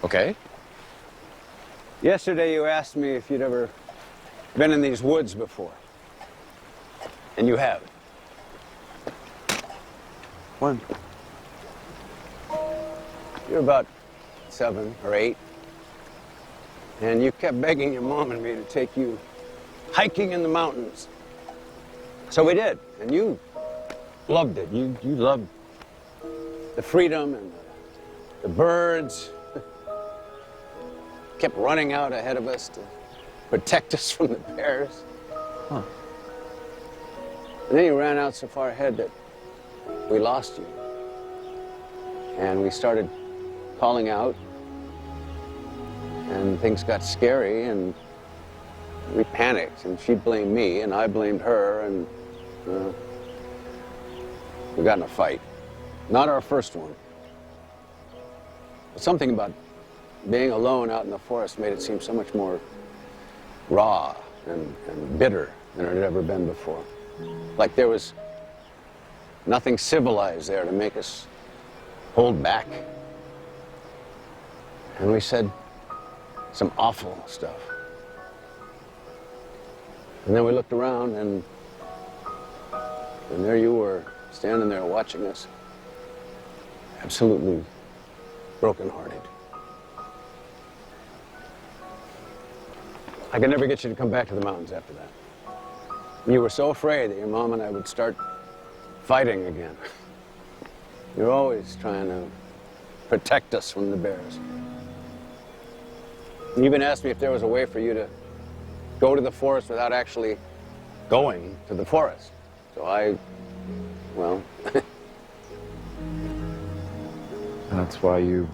Okay. Yesterday you asked me if you'd ever been in these woods before. And you have. When? You're about 7 or 8. And you kept begging your mom and me to take you hiking in the mountains. So we did, and you loved it. You loved the freedom and the birds. Kept running out ahead of us to protect us from the bears. Huh. And then you ran out so far ahead that we lost you. And we started calling out. and things got scary, and we panicked, and she blamed me, and I blamed her, and we got in a fight. Not our first one. But something about being alone out in the forest made it seem so much more raw and bitter than it had ever been before. Like there was nothing civilized there to make us hold back. And we said some awful stuff. And then we looked around, and there you were, standing there watching us, absolutely brokenhearted. I could never get you to come back to the mountains after that. You were so afraid that your mom and I would start fighting again. You were always trying to protect us from the bears. You even asked me if there was a way for you to go to the forest without actually going to the forest. So well... That's why you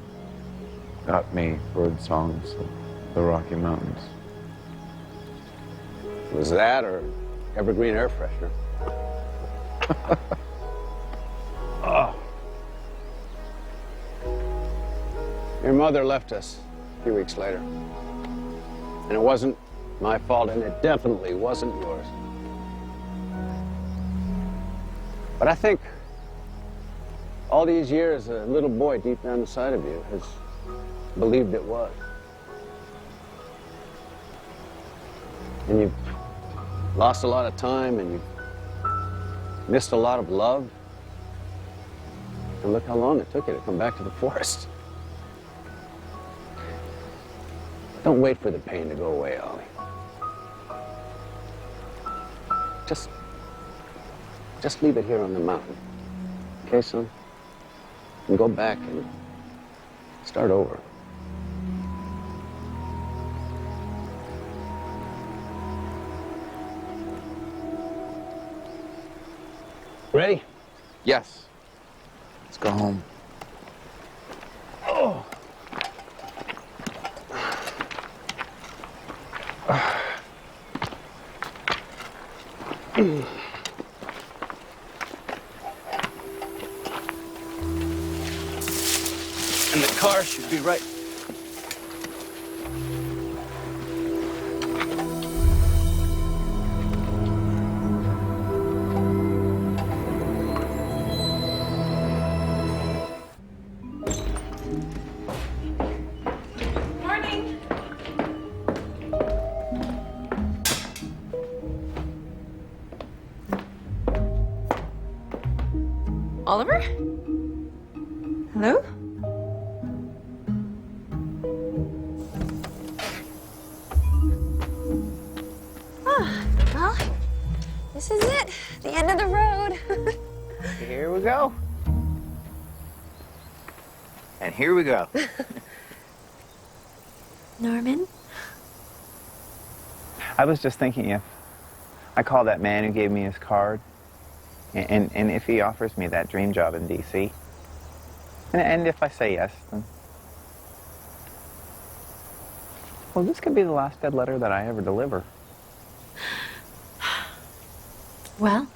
got me bird songs of the Rocky Mountains. Was that or evergreen air freshener? Oh. Your mother left us a few weeks later. And it wasn't my fault, and it definitely wasn't yours. But I think all these years, a little boy deep down inside of you has believed it was. And you've lost a lot of time, and you've missed a lot of love. And look how long it took you to come back to the forest. Don't wait for the pain to go away, Ollie. Just leave it here on the mountain. Okay, son? And go back and start over. Ready? Yes. Let's go home. Oh. And the car should be right. Morning. Oliver? Hello? Well, this is it. The end of the road. Here we go. And here we go. Norman? I was just thinking if I call that man who gave me his card, and if he offers me that dream job in D.C., and if I say yes, then... Well, this could be the last dead letter that I ever deliver. Well,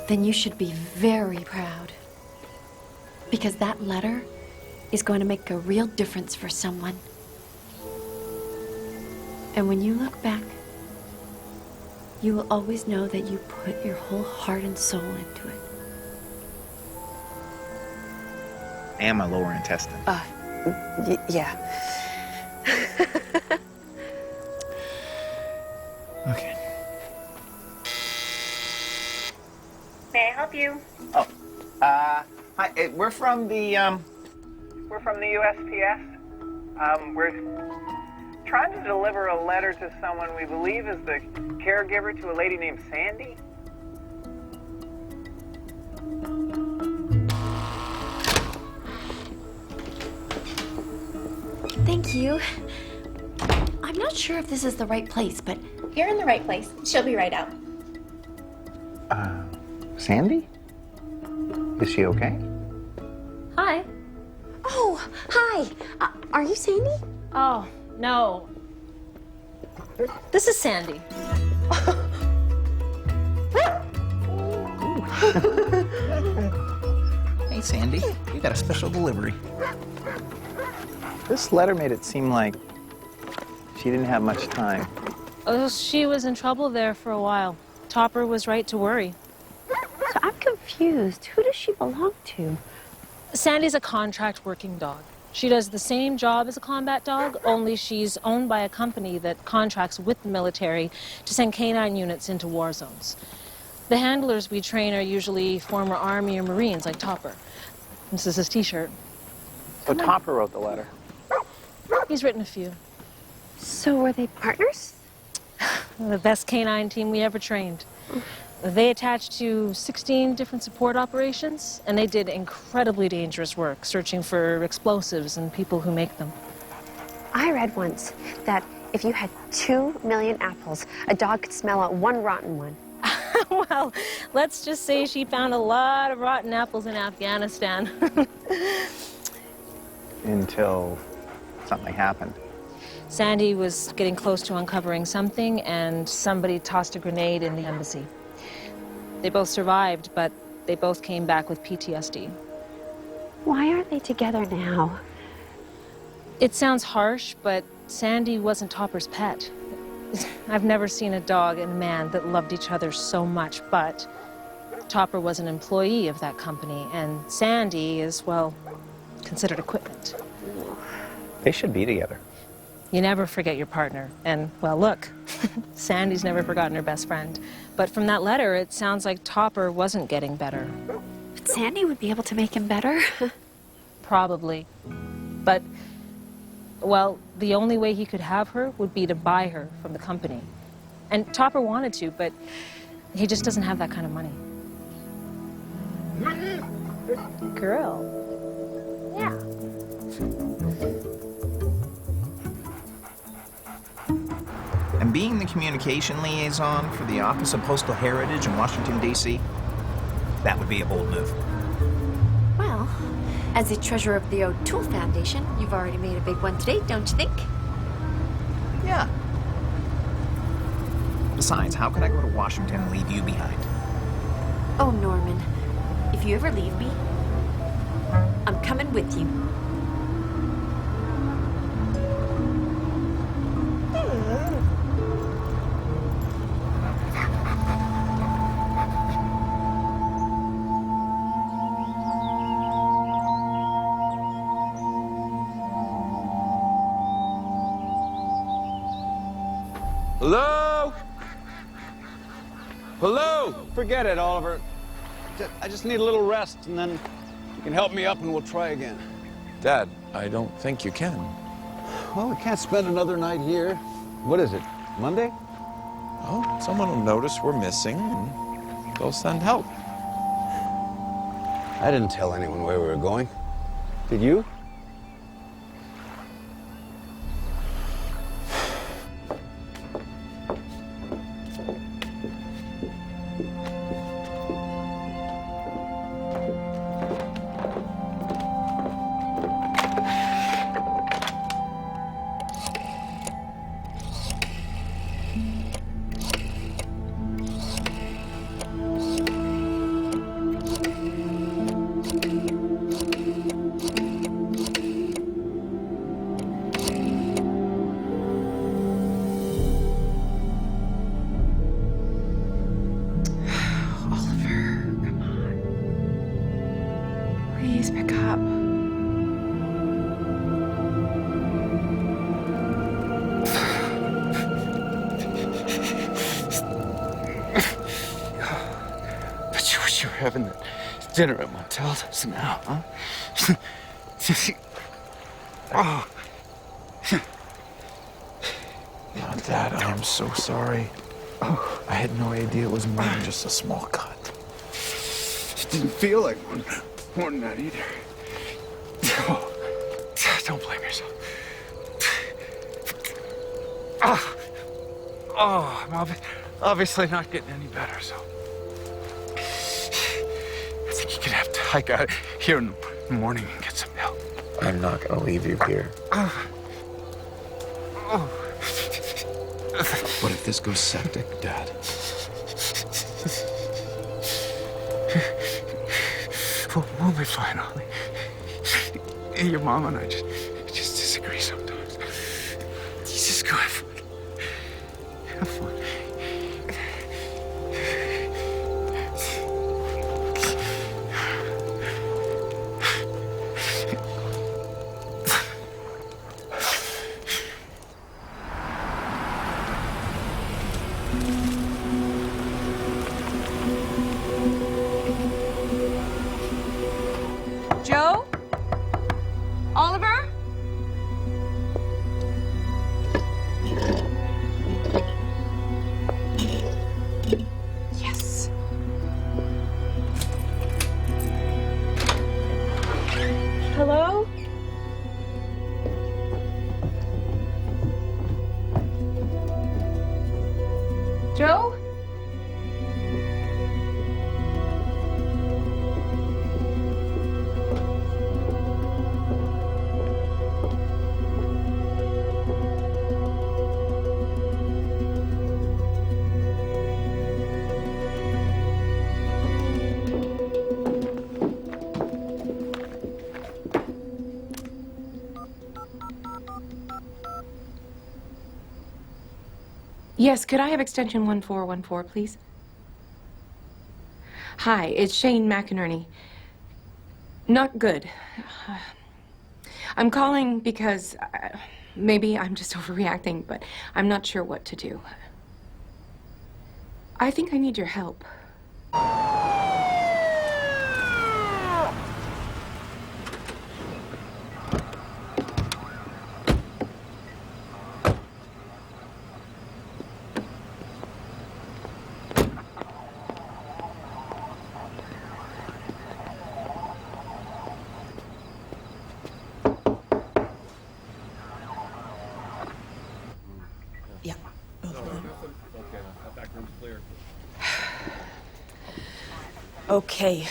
then you should be very proud. Because that letter is going to make a real difference for someone. And when you look back, you will always know that you put your whole heart and soul into it. And my lower intestine. Yeah. Okay. May I help you? Oh, hi. We're from the We're from the USPS. We're trying to deliver a letter to someone we believe is the caregiver to a lady named Sandy. Thank you. I'm not sure if this is the right place, but... You're in the right place. She'll be right out. Sandy? Is she okay? Hi. Oh, hi. Are you Sandy? Oh, no. This is Sandy. Hey, Sandy, you got a special delivery. This letter made it seem like she didn't have much time. Oh, she was in trouble there for a while. Topper was right to worry. So I'm confused. Who does she belong to? Sandy's a contract working dog. She does the same job as a combat dog, only she's owned by a company that contracts with the military to send canine units into war zones. The handlers we train are usually former Army or Marines, like Topper. This is his T-shirt. So Topper wrote the letter. He's written a few. So were they partners? The best canine team we ever trained. They attached to 16 different support operations, and they did incredibly dangerous work, searching for explosives and people who make them. I read once that if you had 2 million apples, a dog could smell out 1 rotten one. Well, let's just say she found a lot of rotten apples in Afghanistan. Until something happened. Sandy was getting close to uncovering something, and somebody tossed a grenade in the embassy. They both survived, but they both came back with PTSD. Why aren't they together now? It sounds harsh, but Sandy wasn't Topper's pet. I've never seen a dog and a man that loved each other so much, but Topper was an employee of that company, and Sandy is, well, considered equipment. They should be together. You never forget your partner. And, well, look, Sandy's never forgotten her best friend. But from that letter, it sounds like Topper wasn't getting better. But Sandy would be able to make him better. Probably. But, well, the only way he could have her would be to buy her from the company. And Topper wanted to, but he just doesn't have that kind of money. Girl. Yeah. And being the communication liaison for the Office of Postal Heritage in Washington, D.C., that would be a bold move. Well, as the treasurer of the O'Toole Foundation, you've already made a big one today, don't you think? Yeah. Besides, how could I go to Washington and leave you behind? Oh, Norman, if you ever leave me, I'm coming with you. Hello? Hello? Forget it, Oliver. I just need a little rest, and then you can help me up and we'll try again. Dad, I don't think you can. Well, we can't spend another night here. What is it, Monday? Oh, someone will notice we're missing, and they'll send help. I didn't tell anyone where we were going. Did you? Please pick up. Bet you wish you were having that dinner at Montelda's now, huh? Oh. Oh, Dad, I am so sorry. Oh, I had no idea it was more than just a small cut. It didn't feel like one more than that either. Oh, don't blame yourself. Oh, I'm obviously not getting any better, so I think you're gonna have to hike out here in the morning and get some help. I'm not gonna leave you here. What if this goes septic, Dad? We'll be fine, Ollie. Your mom and I just disagree sometimes. You just go have fun. Have fun. Joe? Oliver? Yes. Hello? Joe? Yes, could I have extension 1414, please? Hi, it's Shane McInerney. Not good. I'm calling because maybe I'm just overreacting, but I'm not sure what to do. I think I need your help. Okay,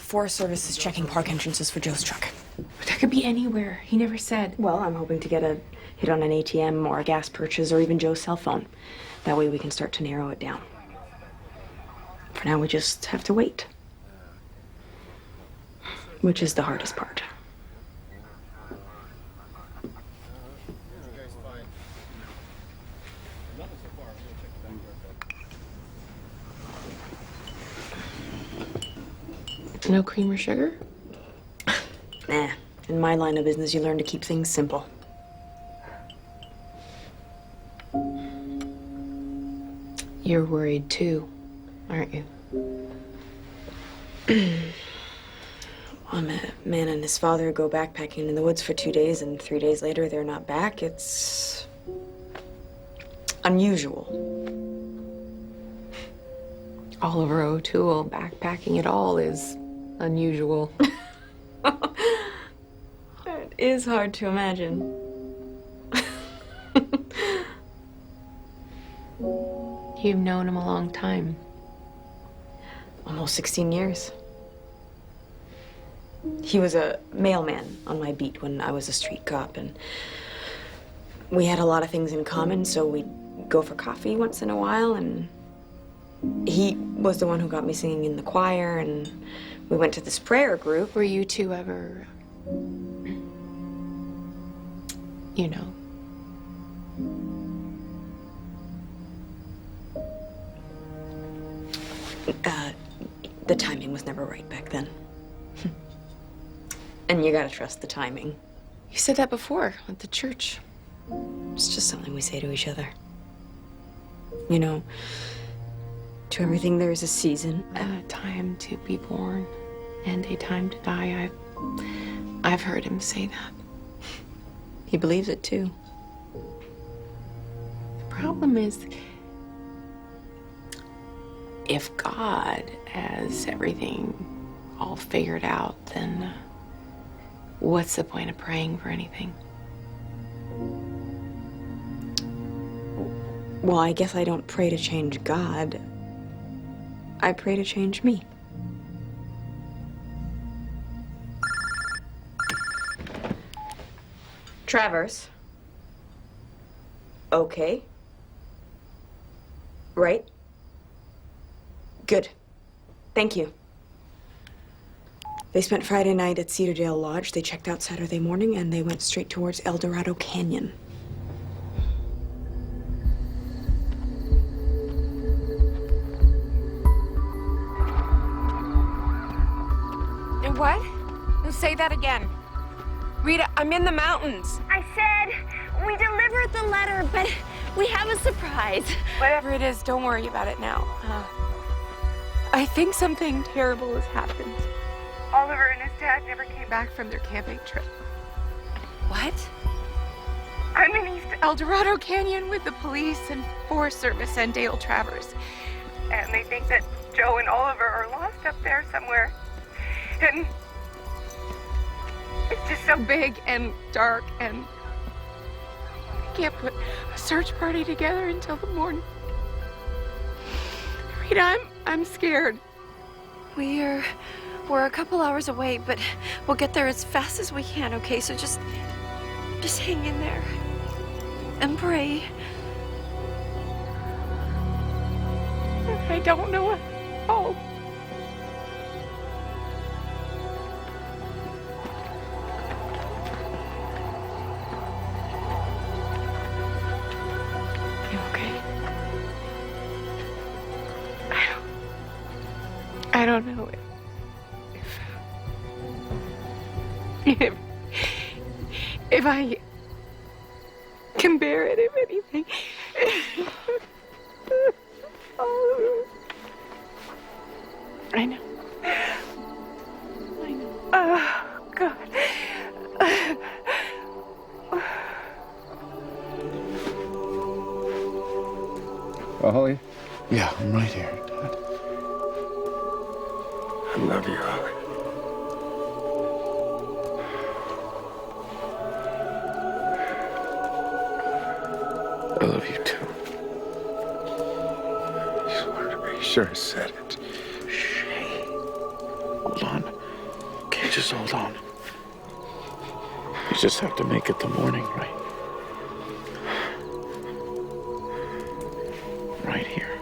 Forest Service is checking park entrances for Joe's truck. But that could be anywhere. He never said. Well, I'm hoping to get a hit on an ATM or a gas purchase or even Joe's cell phone. That way we can start to narrow it down. For now, we just have to wait. Which is the hardest part. No cream or sugar? Nah. In my line of business, you learn to keep things simple. You're worried too, aren't you? A man and his father go backpacking in the woods for 2 days, and 3 days later they're not back. It's unusual. Oliver O'Toole backpacking at all is unusual. It is hard to imagine. You've known him a long time. Almost 16 years. He was a mailman on my beat when I was a street cop, and we had a lot of things in common, so we'd go for coffee once in a while, and he was the one who got me singing in the choir, and we went to this prayer group. Were you two ever, you know? The timing was never right back then. And you gotta trust the timing. You said that before at the church. It's just something we say to each other. You know, to everything there is a season. A time to be born and a time to die. I've heard him say that. He believes it too. The problem is, if God has everything all figured out, then what's the point of praying for anything? Well, I guess I don't pray to change God. I pray to change me. Travers. Okay. Right. Good. Thank you. They spent Friday night at Cedardale Lodge. They checked out Saturday morning, and they went straight towards El Dorado Canyon. And what? No, say that again. Rita, I'm in the mountains. I said we delivered the letter, but we have a surprise. Whatever it is, don't worry about it now. I think something terrible has happened. Oliver and his dad never came back from their camping trip. What? I'm in East El Dorado Canyon with the police and Forest Service and Dale Travers. And they think that Joe and Oliver are lost up there somewhere. And it's just so big and dark, and I can't put a search party together until the morning. Rita, I'm scared. We're a couple hours away, but we'll get there as fast as we can, okay? So just hang in there and pray. I don't know how. You okay? I don't know if I can bear it, if anything. I know. Oh, God. Holly? Yeah, I'm right here, Dad. I love you, Holly. I love you too. You sure said it. Hold on. Okay, just hold on. You just have to make it the morning, right? Right here.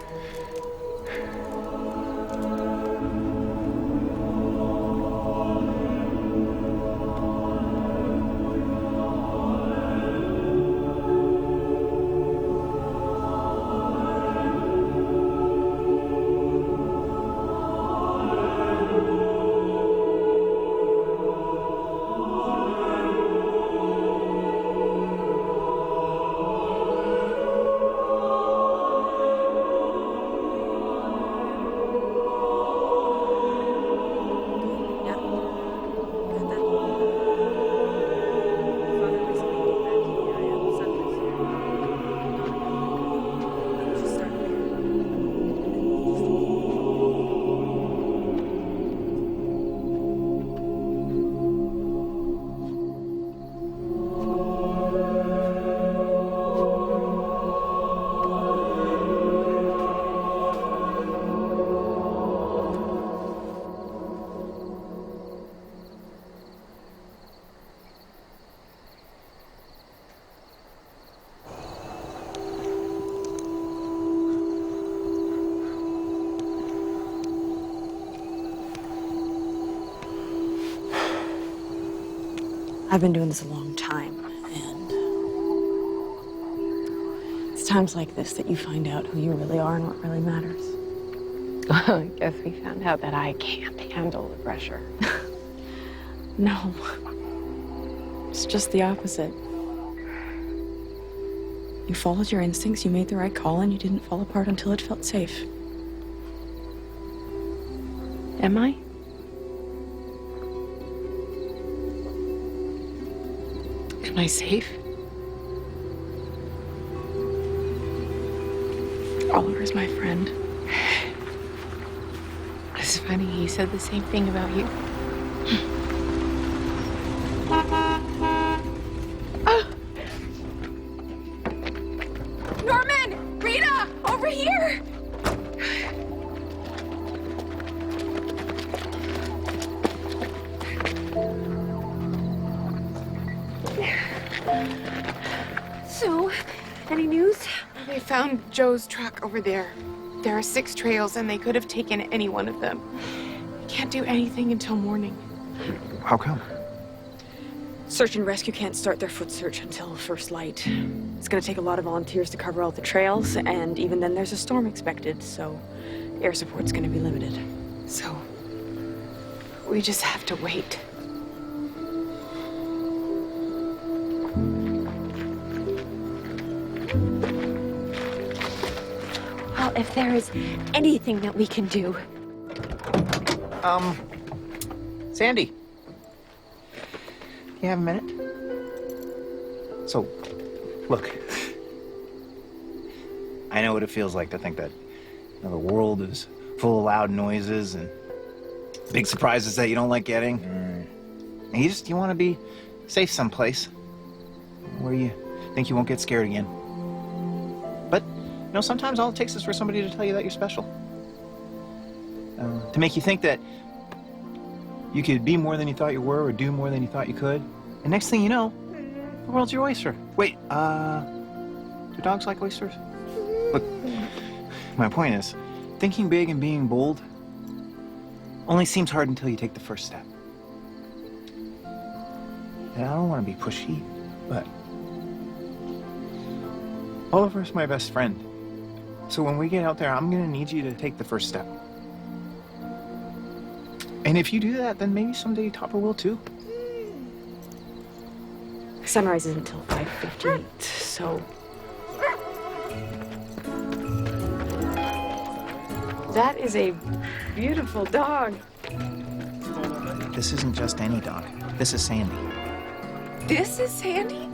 I've been doing this a long time, and it's times like this that you find out who you really are and what really matters. Well, I guess we found out that I can't handle the pressure. No. It's just the opposite. You followed your instincts, you made the right call, and you didn't fall apart until it felt safe. Am I? Am I safe? Oliver's my friend. It's funny, he said the same thing about you. Norman! Rita! Over here! So, any news? They found Joe's truck over there. There are 6 trails, and they could have taken any one of them. Can't do anything until morning. How come? Search and rescue can't start their foot search until first light. It's gonna take a lot of volunteers to cover all the trails, and even then there's a storm expected, so air support's gonna be limited. So, we just have to wait. Well, if there is anything that we can do. Sandy. You have a minute? So, look. I know what it feels like to think that the world is full of loud noises and big surprises that you don't like getting. And you want to be safe someplace where you think you won't get scared again. But, sometimes all it takes is for somebody to tell you that you're special. To make you think that you could be more than you thought you were or do more than you thought you could. And next thing you know, the world's your oyster. Wait, do dogs like oysters? Look, my point is, thinking big and being bold only seems hard until you take the first step. And I don't want to be pushy, but Oliver's my best friend. So when we get out there, I'm gonna need you to take the first step. And if you do that, then maybe someday Topper will too. Sunrise isn't until 5:58, so... That is a beautiful dog. This isn't just any dog. This is Sandy. This is Sandy?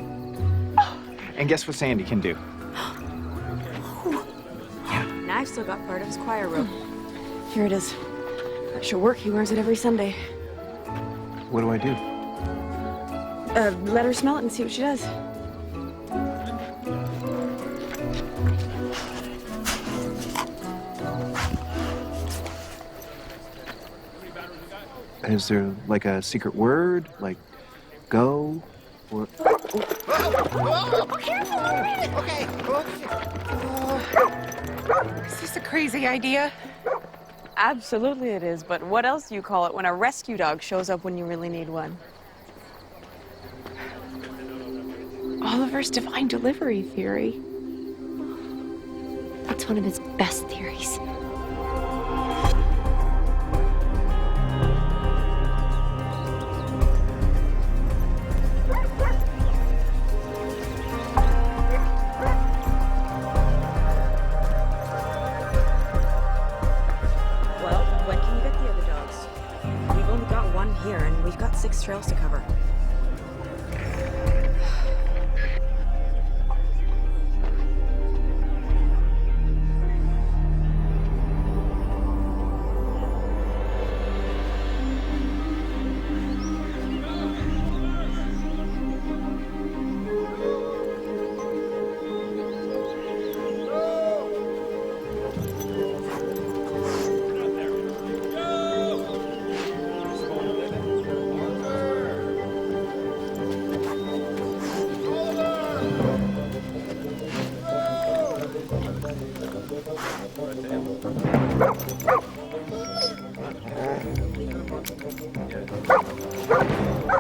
And guess what Sandy can do? And I've still got part of his choir robe. Here it is. That should work. He wears it every Sunday. What do I do? Let her smell it and see what she does. Is there like a secret word? Like go? Or... Careful, Norman! Okay. Is this a crazy idea? Absolutely it is, but what else do you call it when a rescue dog shows up when you really need one? Oliver's divine delivery theory. That's one of his best theories. Well, when can you get the other dogs? We've only got one here, and we've got 6 trails to cover.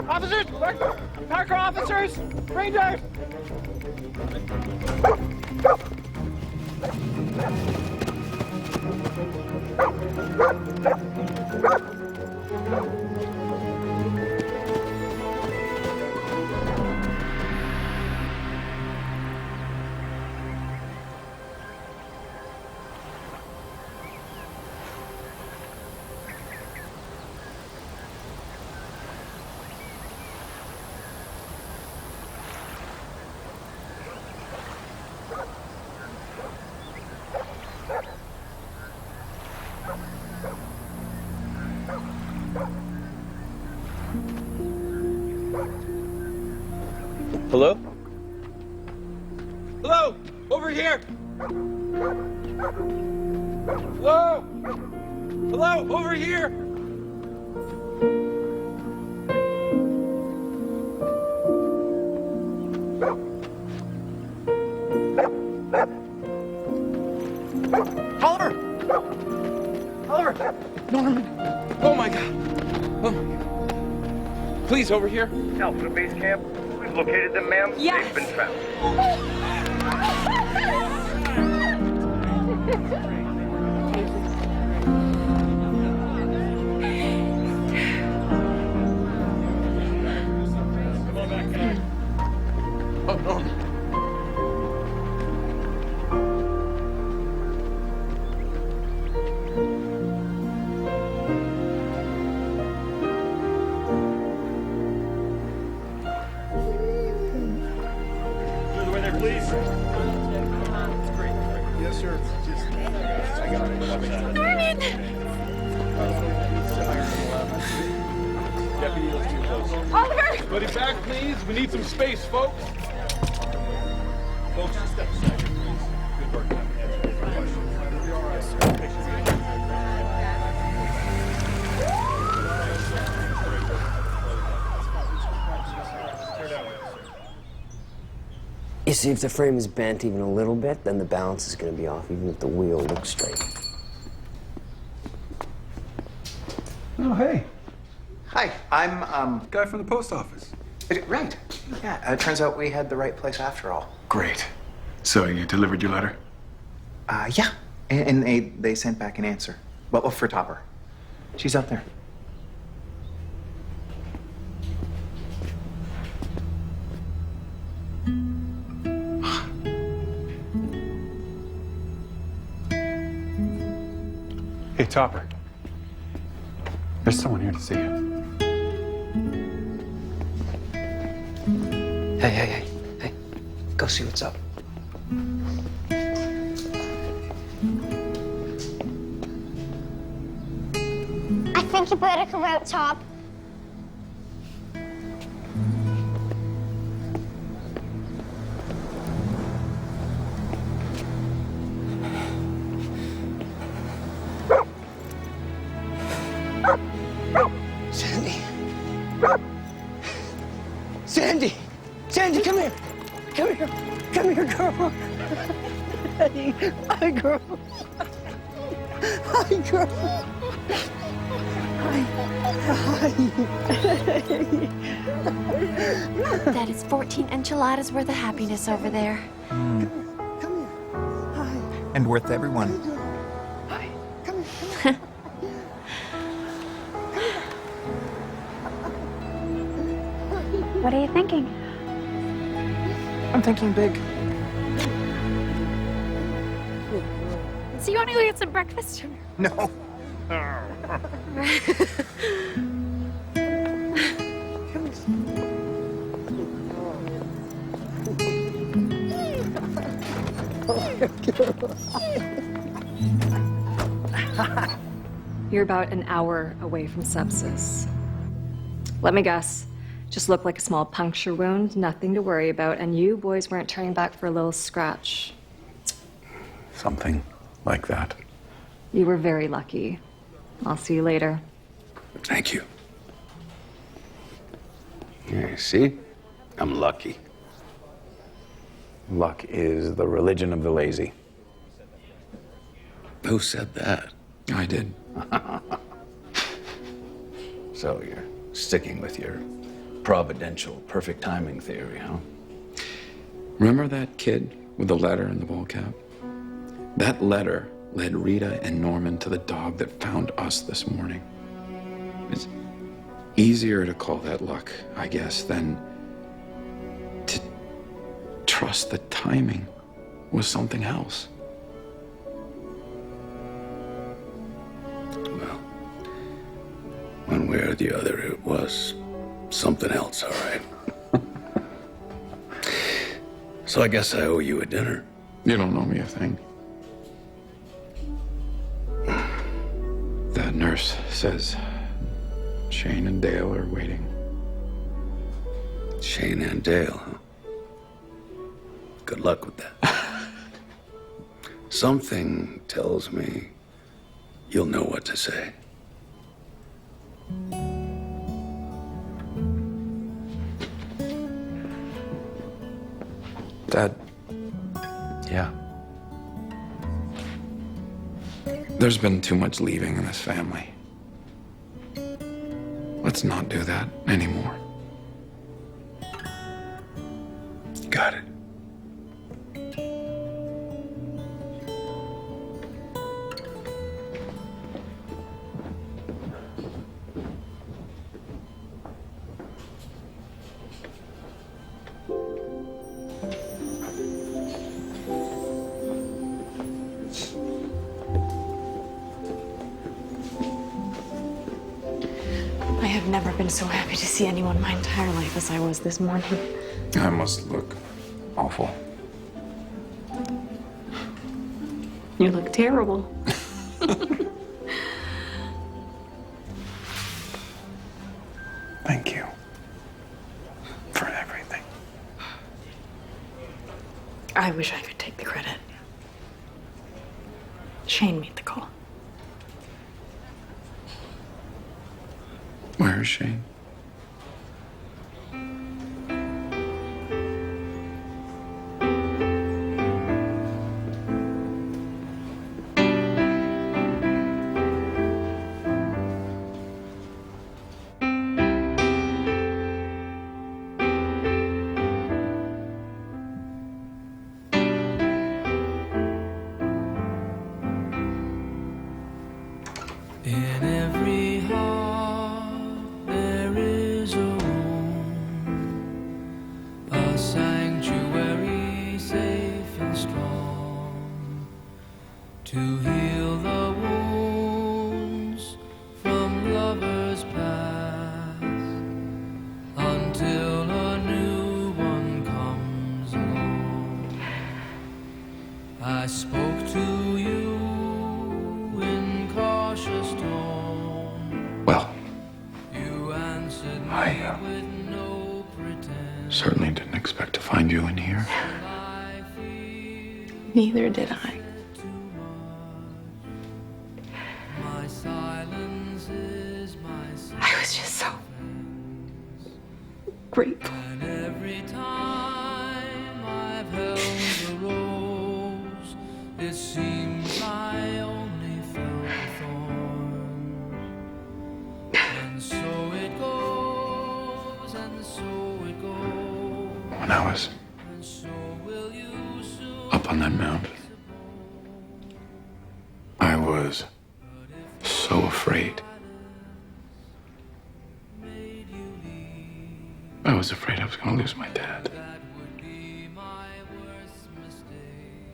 Officers! Parker officers! Rangers! Hello? Hello! Over here! Hello! Hello! Over here! Please, over here. Alpha to base camp. We've located them, ma'am. Yes. They've been found. Oh, Norman. Yes, sir. I got it. Norman! Deputy, let's do close. Oliver! Buddy back, please. We need some space, folks. Folks, step aside, please. Good work. You see, if the frame is bent even a little bit, then the balance is going to be off, even if the wheel looks straight. Oh, hey. Hi, I'm guy from the post office. Right. Yeah, it turns out we had the right place after all. Great. So you delivered your letter? Yeah. And they sent back an answer. Well, for Topper. She's out there. Hey, Topper. There's someone here to see you. Hey. Go see what's up. I think you better come out, Top. Sandy, come here. Come here, girl. Hi, girl. Hi, girl. That is 14 enchiladas worth of happiness over there. And worth everyone. What are you thinking? I'm thinking big. So you want to go get some breakfast? No. You're about an hour away from sepsis. Let me guess. Just looked like a small puncture wound, nothing to worry about, and you boys weren't turning back for a little scratch. Something like that. You were very lucky. I'll see you later. Thank you. Yeah, see? I'm lucky. Luck is the religion of the lazy. Who said that? I did. So you're sticking with your providential perfect timing theory, huh? Remember that kid with the letter in the ball cap? That letter led Rita and Norman to the dog that found us this morning. It's easier to call that luck, I guess, than to trust that timing was something else. Well, one way or the other, it was something else, all right. So I guess I owe you a dinner. You don't know me a thing. That nurse says Shane and Dale are waiting. Shane and Dale, huh? Good luck with that. Something tells me you'll know what to say. Dad, yeah. There's been too much leaving in this family. Let's not do that anymore. never been so happy to see anyone my entire life as I was this morning. I must look awful. You look terrible. Thank you for everything. I wish I could take the credit. Shane made the call. Where is Shane? In every heart there is a room, a sanctuary safe and strong, to heal the wounds from lovers past, until a new one comes along. I spoke to you in cautious tone. Well, You answered I me with no pretense. certainly didn't expect to find you in here. Neither did I. My silence is my I was just so grateful. And every time I've held the rose, it seems I only felt the thorn. And so it goes, and so it goes. When I was up on that mountain, I was so afraid. I was afraid I was going to lose my dad.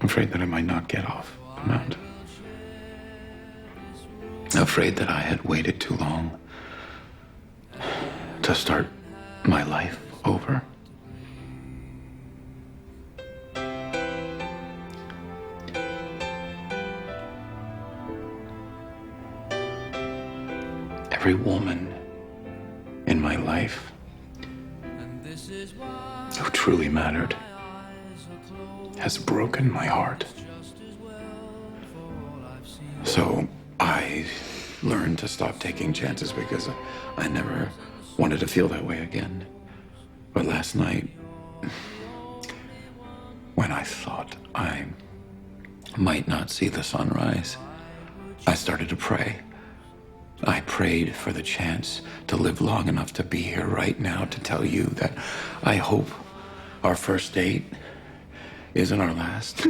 Afraid that I might not get off the mountain. Afraid that I had waited too long to start my life over. Every woman in my life who truly mattered has broken my heart. So I learned to stop taking chances because I never wanted to feel that way again. But last night, when I thought I might not see the sunrise, I started to pray. I prayed for the chance to live long enough to be here right now to tell you that I hope our first date isn't our last.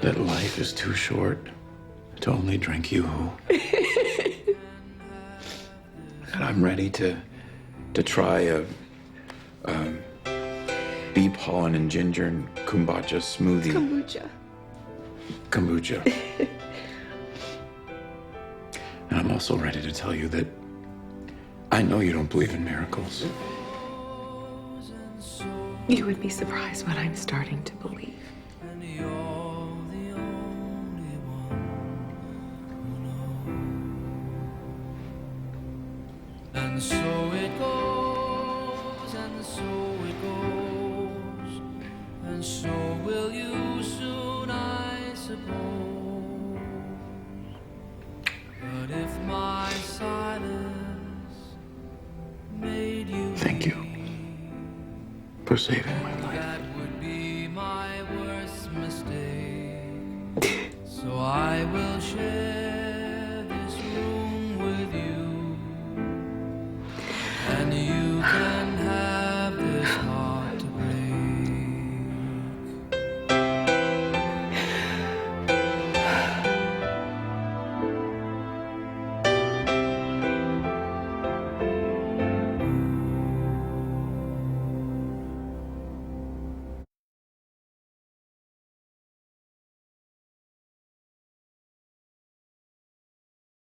That life is too short to only drink Yoo-hoo. And I'm ready to try a bee pollen and ginger and kombucha smoothie. Kombucha. And I'm also ready to tell you that I know you don't believe in miracles. You would be surprised what I'm starting to believe. And so it goes, and so it goes, and so will you soon, I suppose. But if my silence made you Thank you for saving my